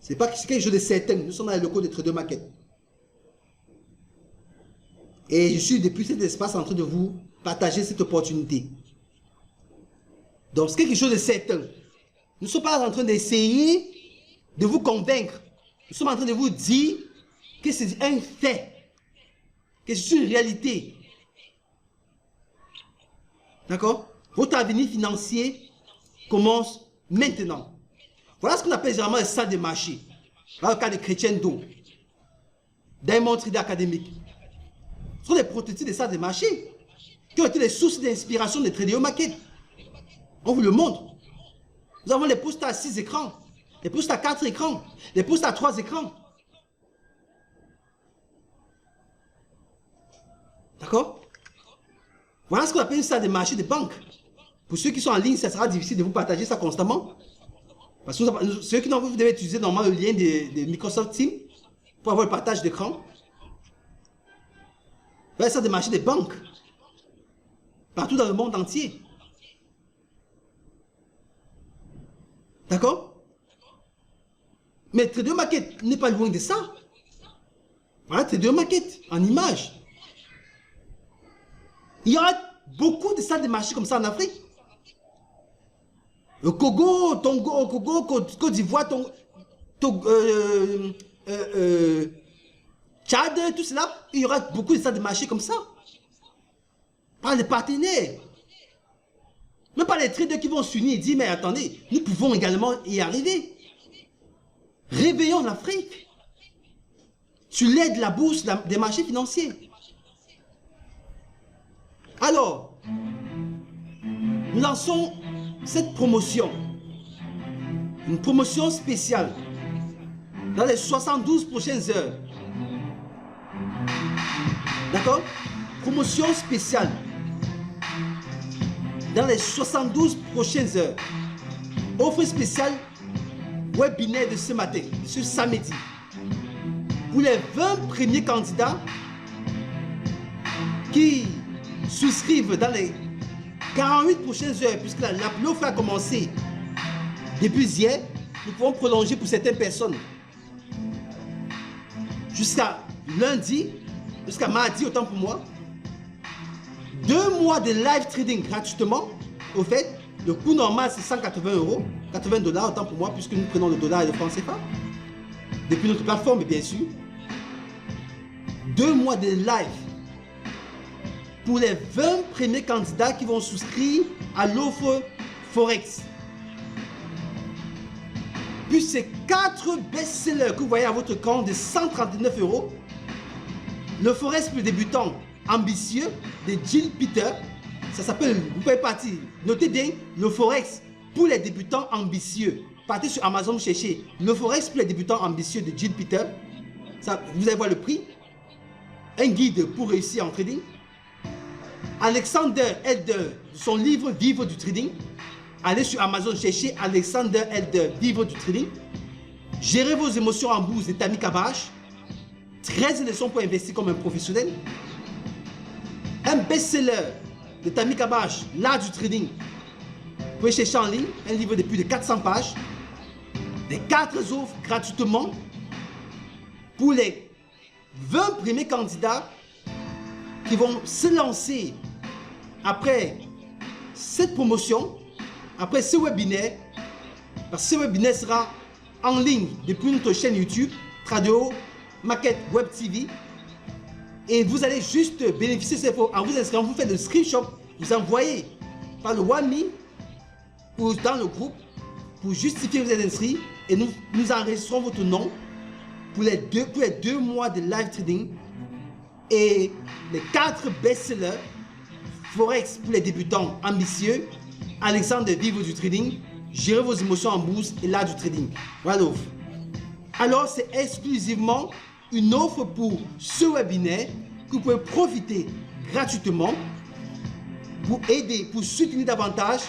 Ce n'est pas quelque chose de certain. Nous sommes dans les locaux de Trader Market. Et je suis depuis cet espace en train de vous partager cette opportunité. Donc, c'est quelque chose de certain. Nous ne sommes pas en train d'essayer de vous convaincre. Nous sommes en train de vous dire que c'est un fait. Que c'est une réalité. D'accord? Votre avenir financier commence maintenant. Voilà ce qu'on appelle généralement les salles de marché. Dans le cas de Crescendo, Diamond Trader Academic. Ce sont des prototypes de salles de marché qui ont été les sources d'inspiration de Trader Market. On vous le montre. Nous avons les postes à 6 écrans, les postes à 4 écrans, les postes à 3 écrans. D'accord? Voilà ce qu'on appelle une salle de marché de banque. Pour ceux qui sont en ligne, ça sera difficile de vous partager ça constamment. Parce que ceux qui n'ont pas, vous devez utiliser normalement le lien de Microsoft Teams pour avoir le partage d'écran. Voilà ça de marché de banque. Partout dans le monde entier. D'accord? Mais Trader Market n'est pas loin de ça. Voilà Trader Market en image. Il y aura beaucoup de salles de marché comme ça en Afrique. Le Congo, Côte d'Ivoire, Tchad, tout cela, il y aura beaucoup de salles de marché comme ça. Par les partenaires. Même pas les traders qui vont s'unir et dire, mais attendez, nous pouvons également y arriver. Réveillons l'Afrique. Sur l'aide de la bourse des marchés financiers. Alors, nous lançons cette promotion. Une promotion spéciale. Dans les 72 prochaines heures. D'accord? Promotion spéciale. Dans les 72 prochaines heures. Offre spéciale webinaire de ce matin, ce samedi. Pour les 20 premiers candidats qui souscrivent dans les 48 prochaines heures, puisque l'offre a commencé depuis hier, nous pouvons prolonger pour certaines personnes jusqu'à lundi, jusqu'à mardi, autant pour moi. 2 mois de live trading gratuitement, au fait, Le coût normal, c'est 180 €, 80 $, autant pour moi, puisque nous prenons le dollar et le franc CFA. Depuis notre plateforme, bien sûr. 2 mois de live pour les 20 premiers candidats qui vont souscrire à l'offre Forex. Puis ces 4 best-sellers que vous voyez à votre compte de 139 €. Le Forex pour les débutants ambitieux de Jill Peter. Ça s'appelle, vous pouvez partir. Notez bien, le Forex pour les débutants ambitieux. Partez sur Amazon, cherchez le Forex pour les débutants ambitieux de Jill Peter. Ça, vous allez voir le prix. Un guide pour réussir en trading. Alexander Elder, son livre Vivre du trading. Allez sur Amazon, cherchez Alexander Elder, Vivre du trading. Gérez vos émotions en bourse de Tammy Kabash. 13 leçons pour investir comme un professionnel. Un best-seller de Tammy Kabash, l'art du trading. Vous pouvez chercher en ligne, un livre de plus de 400 pages. Les 4 offres gratuitement pour les 20 premiers candidats qui vont se lancer après cette promotion, après ce webinaire. Parce que ce webinaire sera en ligne depuis notre chaîne YouTube, Tradeo Market Web TV. Et vous allez juste bénéficier de ces infos en vous inscrivant. Vous faites le screenshot, vous envoyez par le OneMe ou dans le groupe pour justifier que vous êtes inscrit. Et nous enregistrons votre nom pour les 2 mois de live trading. Et les 4 best-sellers Forex pour les débutants ambitieux, Alexandre Vivre du trading, Gérer vos émotions en bourse et l'art du trading. Voilà l'offre. Alors c'est exclusivement une offre pour ce webinaire que vous pouvez profiter gratuitement pour aider, pour soutenir davantage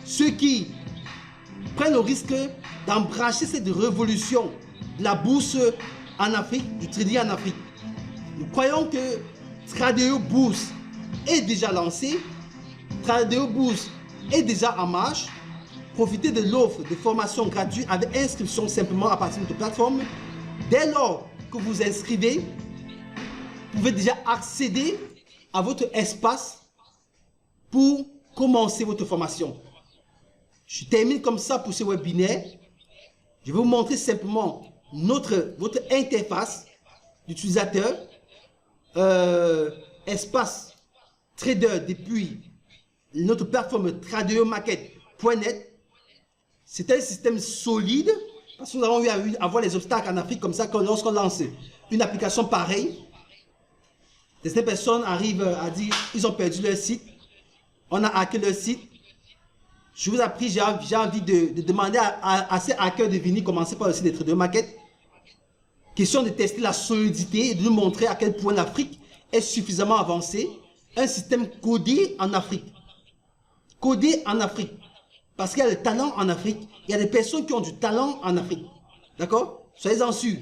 ceux qui prennent le risque d'embrasser cette révolution de la bourse en Afrique, du trading en Afrique. Nous croyons que Tradeo Bourse est déjà lancé, Tradeo Bourse est déjà en marche. Profitez de l'offre de formation gratuite avec inscription simplement à partir de notre plateforme. Dès lors que vous inscrivez, vous pouvez déjà accéder à votre espace pour commencer votre formation. Je termine comme ça pour ce webinaire. Je vais vous montrer simplement votre interface d'utilisateur, espace trader depuis notre plateforme tradeomarket.net. C'est un système solide parce que nous avons eu à voir les obstacles en Afrique comme ça lorsqu'on lance une application pareille. Certaines personnes arrivent à dire ils ont perdu leur site, on a hacké leur site. Je vous ai appris, j'ai envie de demander à ces hackers de venir commencer par le site de Trader Market. Question de tester la solidité et de nous montrer à quel point l'Afrique est suffisamment avancée. Un système codé en Afrique. Codé en Afrique. Parce qu'il y a le talent en Afrique. Il y a des personnes qui ont du talent en Afrique. D'accord? Soyez-en sûrs.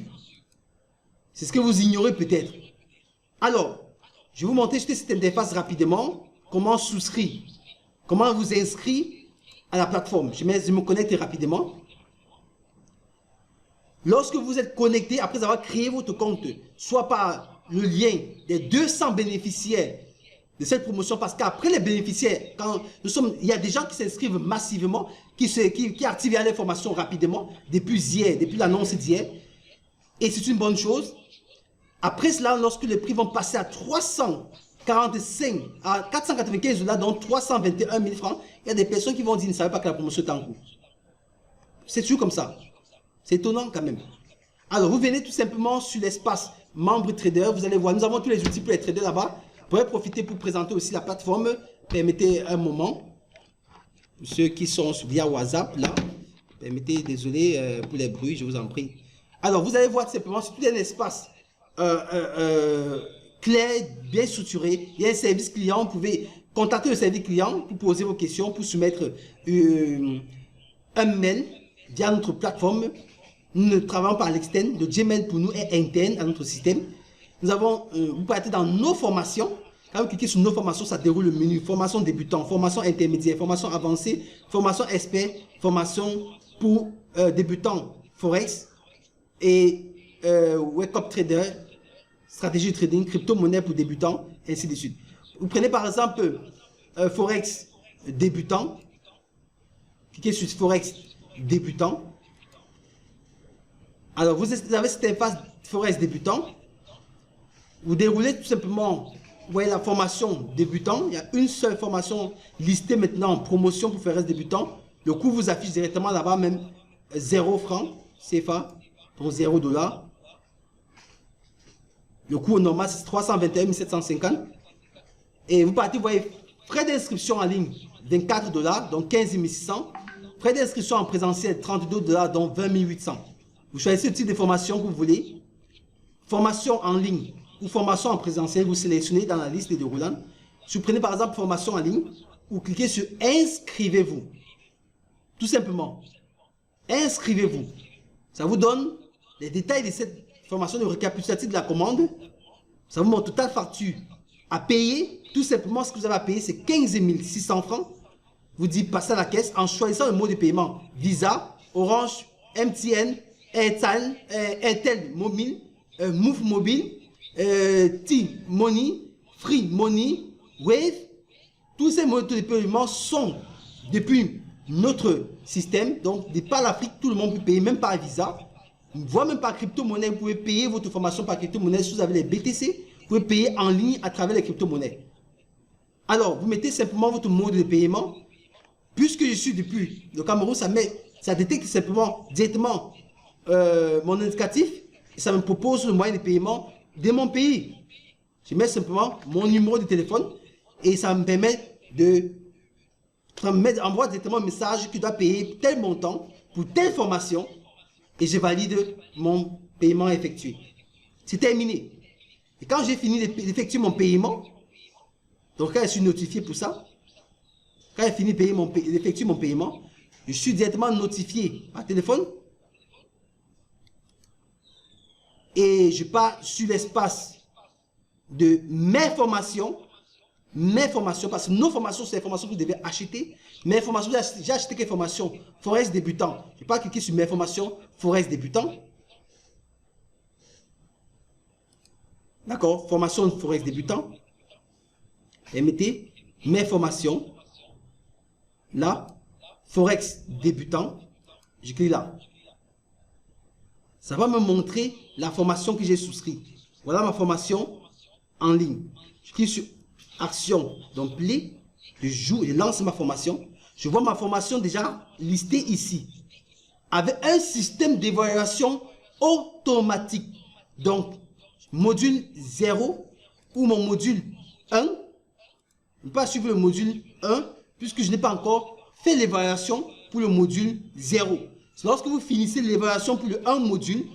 C'est ce que vous ignorez peut-être. Alors, je vais vous montrer cette interface rapidement. Comment souscrire. Comment vous inscrire à la plateforme. Je me connecte rapidement. Lorsque vous êtes connecté, après avoir créé votre compte, soit par le lien des 200 bénéficiaires de cette promotion, parce qu'après les bénéficiaires, il y a des gens qui s'inscrivent massivement, qui activent l'information rapidement, depuis hier, depuis l'annonce d'hier, et c'est une bonne chose. Après cela, lorsque les prix vont passer à 345, à 495 $, donc 321 000 francs, il y a des personnes qui vont dire, ils ne savaient pas que la promotion est en cours. C'est toujours comme ça. C'est étonnant quand même. Alors, vous venez tout simplement sur l'espace membre trader, vous allez voir, nous avons tous les outils pour les traders là-bas. Vous pouvez profiter pour présenter aussi la plateforme. Permettez un moment. Ceux qui sont via WhatsApp, là, permettez, désolé pour les bruits, je vous en prie. Alors, vous allez voir tout simplement, c'est tout un espace clair, bien structuré. Il y a un service client, vous pouvez contacter le service client pour poser vos questions, pour soumettre un mail via notre plateforme. Nous ne travaillons pas à l'externe, le Gmail pour nous est interne à notre système. Nous avons, vous pouvez être dans nos formations. Quand vous cliquez sur nos formations, ça déroule le menu formation débutant, formation intermédiaire, formation avancée, formation expert, formation pour débutants Forex et Wake Up Trader, stratégie de trading, crypto-monnaie pour débutants, ainsi de suite. Vous prenez par exemple Forex débutant, Cliquez sur Forex débutant. Alors, vous avez cette interface Forex débutant. Vous déroulez tout simplement, vous voyez la formation débutant. Il y a une seule formation listée maintenant en promotion pour Forex débutant. Le coût vous affiche directement là-bas, même 0 francs CFA, donc 0 $. Le coût normal, c'est 321 750. Et vous partez, vous voyez, frais d'inscription en ligne, 24 $, donc 15 600. Frais d'inscription en présentiel, 32 $, donc 20 800. Vous choisissez le type de formation que vous voulez. Formation en ligne ou formation en présentiel, vous sélectionnez dans la liste de déroulants. Si vous prenez par exemple formation en ligne, vous cliquez sur inscrivez-vous. Tout simplement. Inscrivez-vous. Ça vous donne les détails de cette formation, de récapitulatif de la commande. Ça vous montre total facture à payer. Tout simplement, ce que vous avez à payer, c'est 15 600 francs. Vous dites passez à la caisse en choisissant le mode de paiement. Visa, Orange, MTN, Airtel Mobile, Move Mobile, T-Money, Free Money, Wave. Tous ces modes de paiement sont depuis notre système. Donc, par l'Afrique, tout le monde peut payer, même par Visa. Voire même par crypto-monnaie, vous pouvez payer votre formation par crypto-monnaie. Si vous avez les BTC, vous pouvez payer en ligne à travers les crypto-monnaies. Alors, vous mettez simplement votre mode de paiement. Puisque je suis depuis le Cameroun, ça détecte simplement directement mon indicatif et ça me propose le moyen de paiement de mon pays. Je mets simplement mon numéro de téléphone et ça me permet de envoyer directement un message que je dois payer tel montant pour telle formation et je valide mon paiement effectué. C'est terminé. Et quand j'ai fini d'effectuer mon paiement, donc quand je suis notifié pour ça, quand j'ai fini d'effectuer mon paiement, je suis directement notifié par téléphone et je pars sur l'espace de mes formations, parce que nos formations, c'est les formations que vous devez acheter. Mes formations, j'ai acheté quelle formation? Forex débutant. Je ne vais pas cliquer sur mes formations, Forex débutant. D'accord, formation Forex débutant. Et mettez mes formations. Là, Forex débutant. Je clique là. Ça va me montrer la formation que j'ai souscrite. Voilà ma formation en ligne. Je clique sur Action, donc play, je lance ma formation. Je vois ma formation déjà listée ici. Avec un système d'évaluation automatique. Donc, module 0 ou mon module 1. Je ne peux pas suivre le module 1 puisque je n'ai pas encore fait l'évaluation pour le module 0. C'est lorsque vous finissez l'évaluation pour le 1 module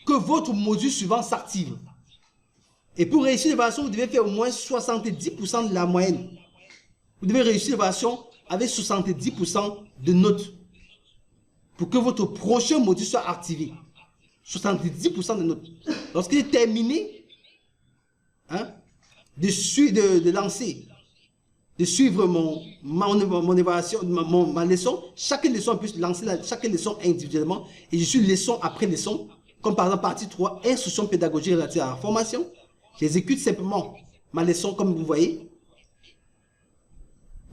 que votre module suivant s'active. Et pour réussir l'évaluation, vous devez faire au moins 70% de la moyenne. Vous devez réussir l'évaluation avec 70% de notes pour que votre prochain module soit activé. 70% de notes. Lorsque j'ai terminé de lancer, de suivre mon évaluation, ma leçon, chaque leçon, on peut lancer chaque leçon individuellement et je suis leçon après leçon, comme par exemple partie 3, instruction pédagogique relative à la formation. J'exécute simplement ma leçon comme vous voyez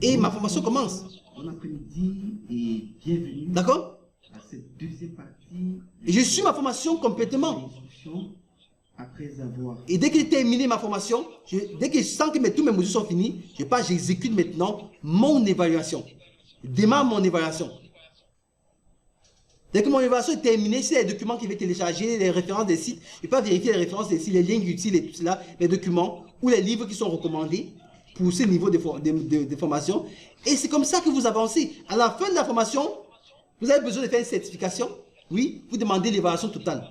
et ma formation commence. Bon après-midi et bienvenue. D'accord? À cette deuxième partie. Et je suis ma formation complètement. Après avoir. Et dès que j'ai terminé ma formation, dès que je sens que tous mes modules sont finis, j'exécute maintenant mon évaluation. Je démarre mon évaluation. Dès que mon évaluation est terminée, c'est les documents qu'il va télécharger, les références des sites. Je peux vérifier les références des sites, les liens utiles et tout cela, les documents ou les livres qui sont recommandés pour ce niveau de formation. Et c'est comme ça que vous avancez. À la fin de la formation, vous avez besoin de faire une certification. Oui, vous demandez l'évaluation totale.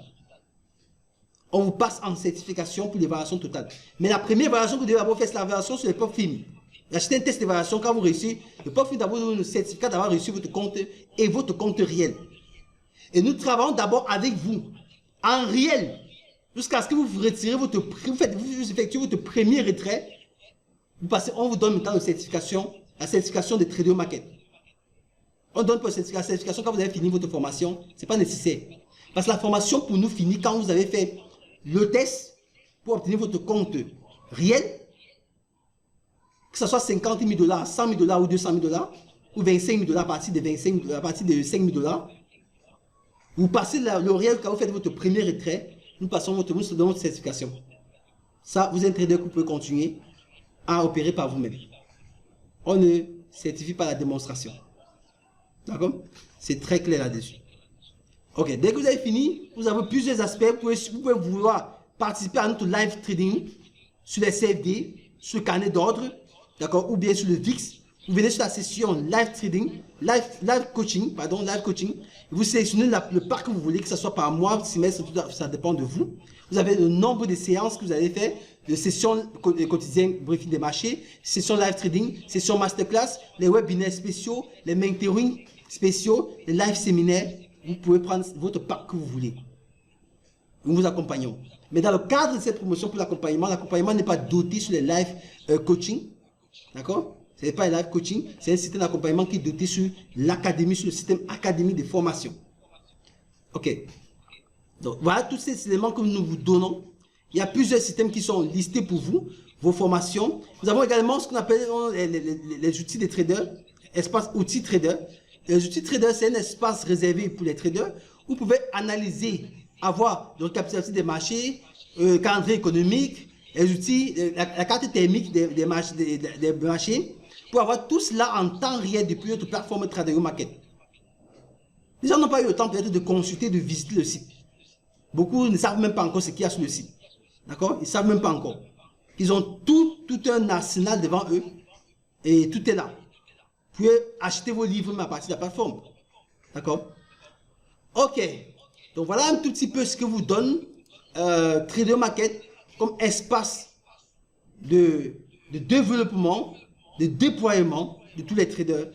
On vous passe en certification pour l'évaluation totale. Mais la première évaluation que vous devez avoir fait, c'est l'évaluation sur les POF Film. Achetez un test d'évaluation quand vous réussissez. Le POF Film d'avoir le certificat d'avoir réussi votre compte et votre compte réel. Et nous travaillons d'abord avec vous, en réel, jusqu'à ce que vous retirez vous effectuez votre premier retrait. On vous donne maintenant la certification de Trader Market. On donne pour la certification quand vous avez fini votre formation, ce n'est pas nécessaire. Parce que la formation pour nous finit quand vous avez fait le test pour obtenir votre compte réel, que ce soit 50 000 $, 100 000 $ ou 200 000 $. ou 25 000 $ à partir de 5 000 $. Vous passez le réel quand vous faites votre premier retrait, nous donnons votre certification. Ça, vous êtes un trader que vous pouvez continuer à opérer par vous-même. On ne certifie pas la démonstration. D'accord? C'est très clair là-dessus. Ok, dès que vous avez fini, vous avez plusieurs aspects. Vous pouvez vouloir participer à notre live trading sur les CFD, sur le carnet d'ordre, d'accord, ou bien sur le VIX. Vous venez sur la session live trading, live coaching, vous sélectionnez le parc que vous voulez, que ce soit par mois, semestre, ça dépend de vous. Vous avez le nombre de séances que vous allez faire, de sessions quotidiennes, briefing des marchés, sessions live trading, sessions masterclass, les webinaires spéciaux, les mentoring spéciaux, les live séminaires. Vous pouvez prendre votre parc que vous voulez. Nous vous accompagnons. Mais dans le cadre de cette promotion pour l'accompagnement, l'accompagnement n'est pas doté sur les live coaching. D'accord? Ce n'est pas un live coaching, c'est un système d'accompagnement qui est doté sur l'académie, sur le système académique de formation. Ok. Donc, voilà tous ces éléments que nous vous donnons. Il y a plusieurs systèmes qui sont listés pour vous, vos formations. Nous avons également ce qu'on appelle les outils des traders, espace outils traders. Les outils traders, c'est un espace réservé pour les traders où vous pouvez analyser, avoir le capitalisation des marchés, calendrier économique, les outils, la carte thermique des marchés, pour avoir tout cela en temps réel depuis notre plateforme Trading Market. Les gens n'ont pas eu le temps peut-être de consulter, de visiter le site. Beaucoup ne savent même pas encore ce qu'il y a sur le site. D'accord? Ils ne savent même pas encore. Ils ont tout un arsenal devant eux et tout est là. Vous pouvez acheter vos livres mais à partir de la plateforme. D'accord? Ok. Donc voilà un tout petit peu ce que vous donne Trader Market comme espace de développement, de déploiement de tous les traders.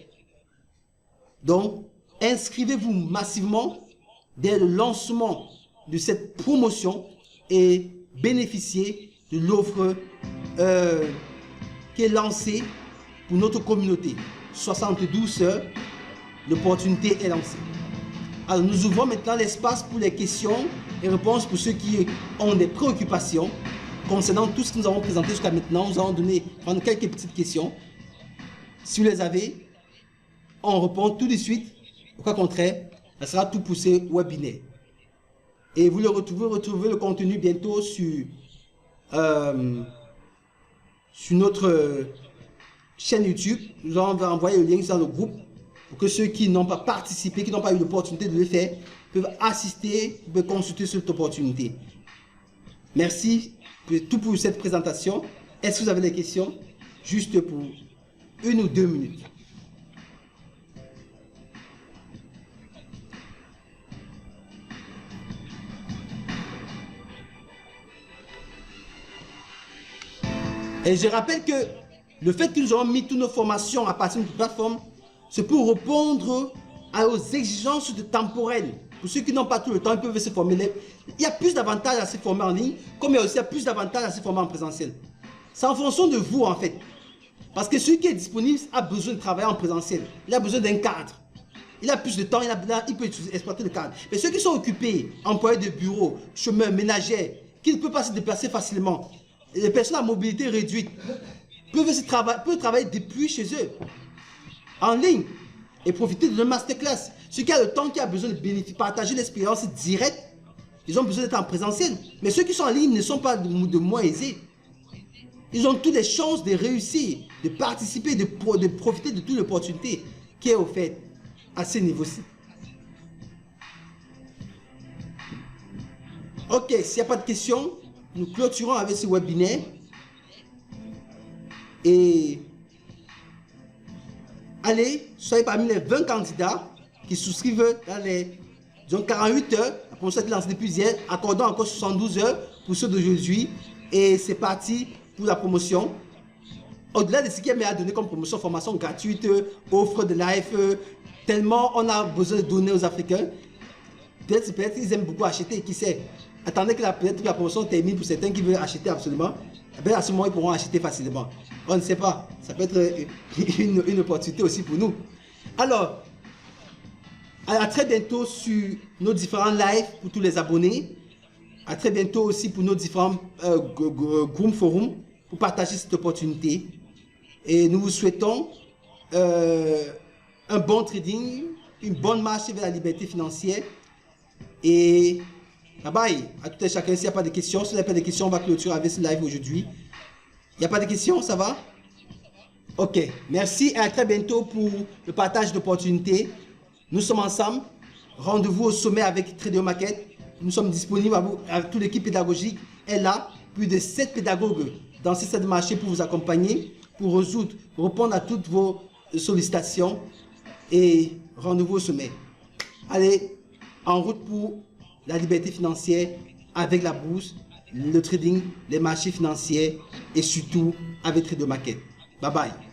Donc, inscrivez-vous massivement dès le lancement de cette promotion et bénéficiez de l'offre qui est lancée pour notre communauté. 72 heures, l'opportunité est lancée. Alors, nous ouvrons maintenant l'espace pour les questions et réponses pour ceux qui ont des préoccupations concernant tout ce que nous avons présenté jusqu'à maintenant. Nous allons prendre quelques petites questions. Si vous les avez, on répond tout de suite. Au cas contraire, ça sera tout poussé webinaire. Et vous retrouvez le contenu bientôt sur notre chaîne YouTube. Nous allons envoyer le lien dans le groupe pour que ceux qui n'ont pas participé, qui n'ont pas eu l'opportunité de le faire, peuvent assister, peuvent consulter cette opportunité. Merci pour cette présentation. Est-ce que vous avez des questions? Juste pour 1 ou 2 minutes. Et je rappelle que le fait que nous avons mis toutes nos formations à partir de notre plateforme, c'est pour répondre aux exigences temporelles. Pour ceux qui n'ont pas tout le temps, ils peuvent se former. Il y a plus d'avantages à se former en ligne, comme il y a aussi plus d'avantages à se former en présentiel. C'est en fonction de vous en fait. Parce que celui qui est disponible a besoin de travailler en présentiel. Il a besoin d'un cadre. Il a plus de temps, il peut exploiter le cadre. Mais ceux qui sont occupés, employés de bureau, chômeurs, ménagères, qui ne peuvent pas se déplacer facilement, les personnes à mobilité réduite, peuvent travailler depuis chez eux, en ligne, et profiter de leur masterclass. Ceux qui ont le temps, qui a besoin de partager l'expérience directe, ils ont besoin d'être en présentiel. Mais ceux qui sont en ligne ne sont pas de moins aisés. Ils ont toutes les chances de réussir, de participer, de profiter de toute l'opportunité qui est offerte à ce niveau-ci. Ok, s'il n'y a pas de questions, nous clôturons avec ce webinaire. Et allez, soyez parmi les 20 candidats qui souscrivent dans les 48 heures. La promotion est lancée depuis hier, accordant encore 72 heures pour ceux d'aujourd'hui. Et c'est parti pour la promotion. Au-delà de ce qui est à donner comme promotion, formation gratuite, offre de live, tellement on a besoin de donner aux Africains. Peut-être qu'ils aiment beaucoup acheter, qui sait. Attendez que la promotion termine pour certains qui veulent acheter absolument. Ben à ce moment, ils pourront acheter facilement. On ne sait pas. Ça peut être une opportunité aussi pour nous. Alors, à très bientôt sur nos différents lives pour tous les abonnés. À très bientôt aussi pour nos différents groupes forums pour partager cette opportunité. Et nous vous souhaitons un bon trading, une bonne marche vers la liberté financière. Et bye bye à tout et chacun. S'il n'y a pas de questions, s'il n'y a pas de questions, on va clôturer avec ce live aujourd'hui. Il n'y a pas de questions, ça va? Ok, merci et à très bientôt pour le partage d'opportunités. Nous sommes ensemble. Rendez-vous au sommet avec Trader Market. Nous sommes disponibles à vous, toute l'équipe pédagogique est là. Plus de 7 pédagogues dans ces 7 marchés pour vous accompagner, pour résoudre, pour répondre à toutes vos sollicitations. Et rendez-vous au sommet. Allez, en route pour la liberté financière avec la bourse, le trading, les marchés financiers et surtout avec Trader Market. Bye bye.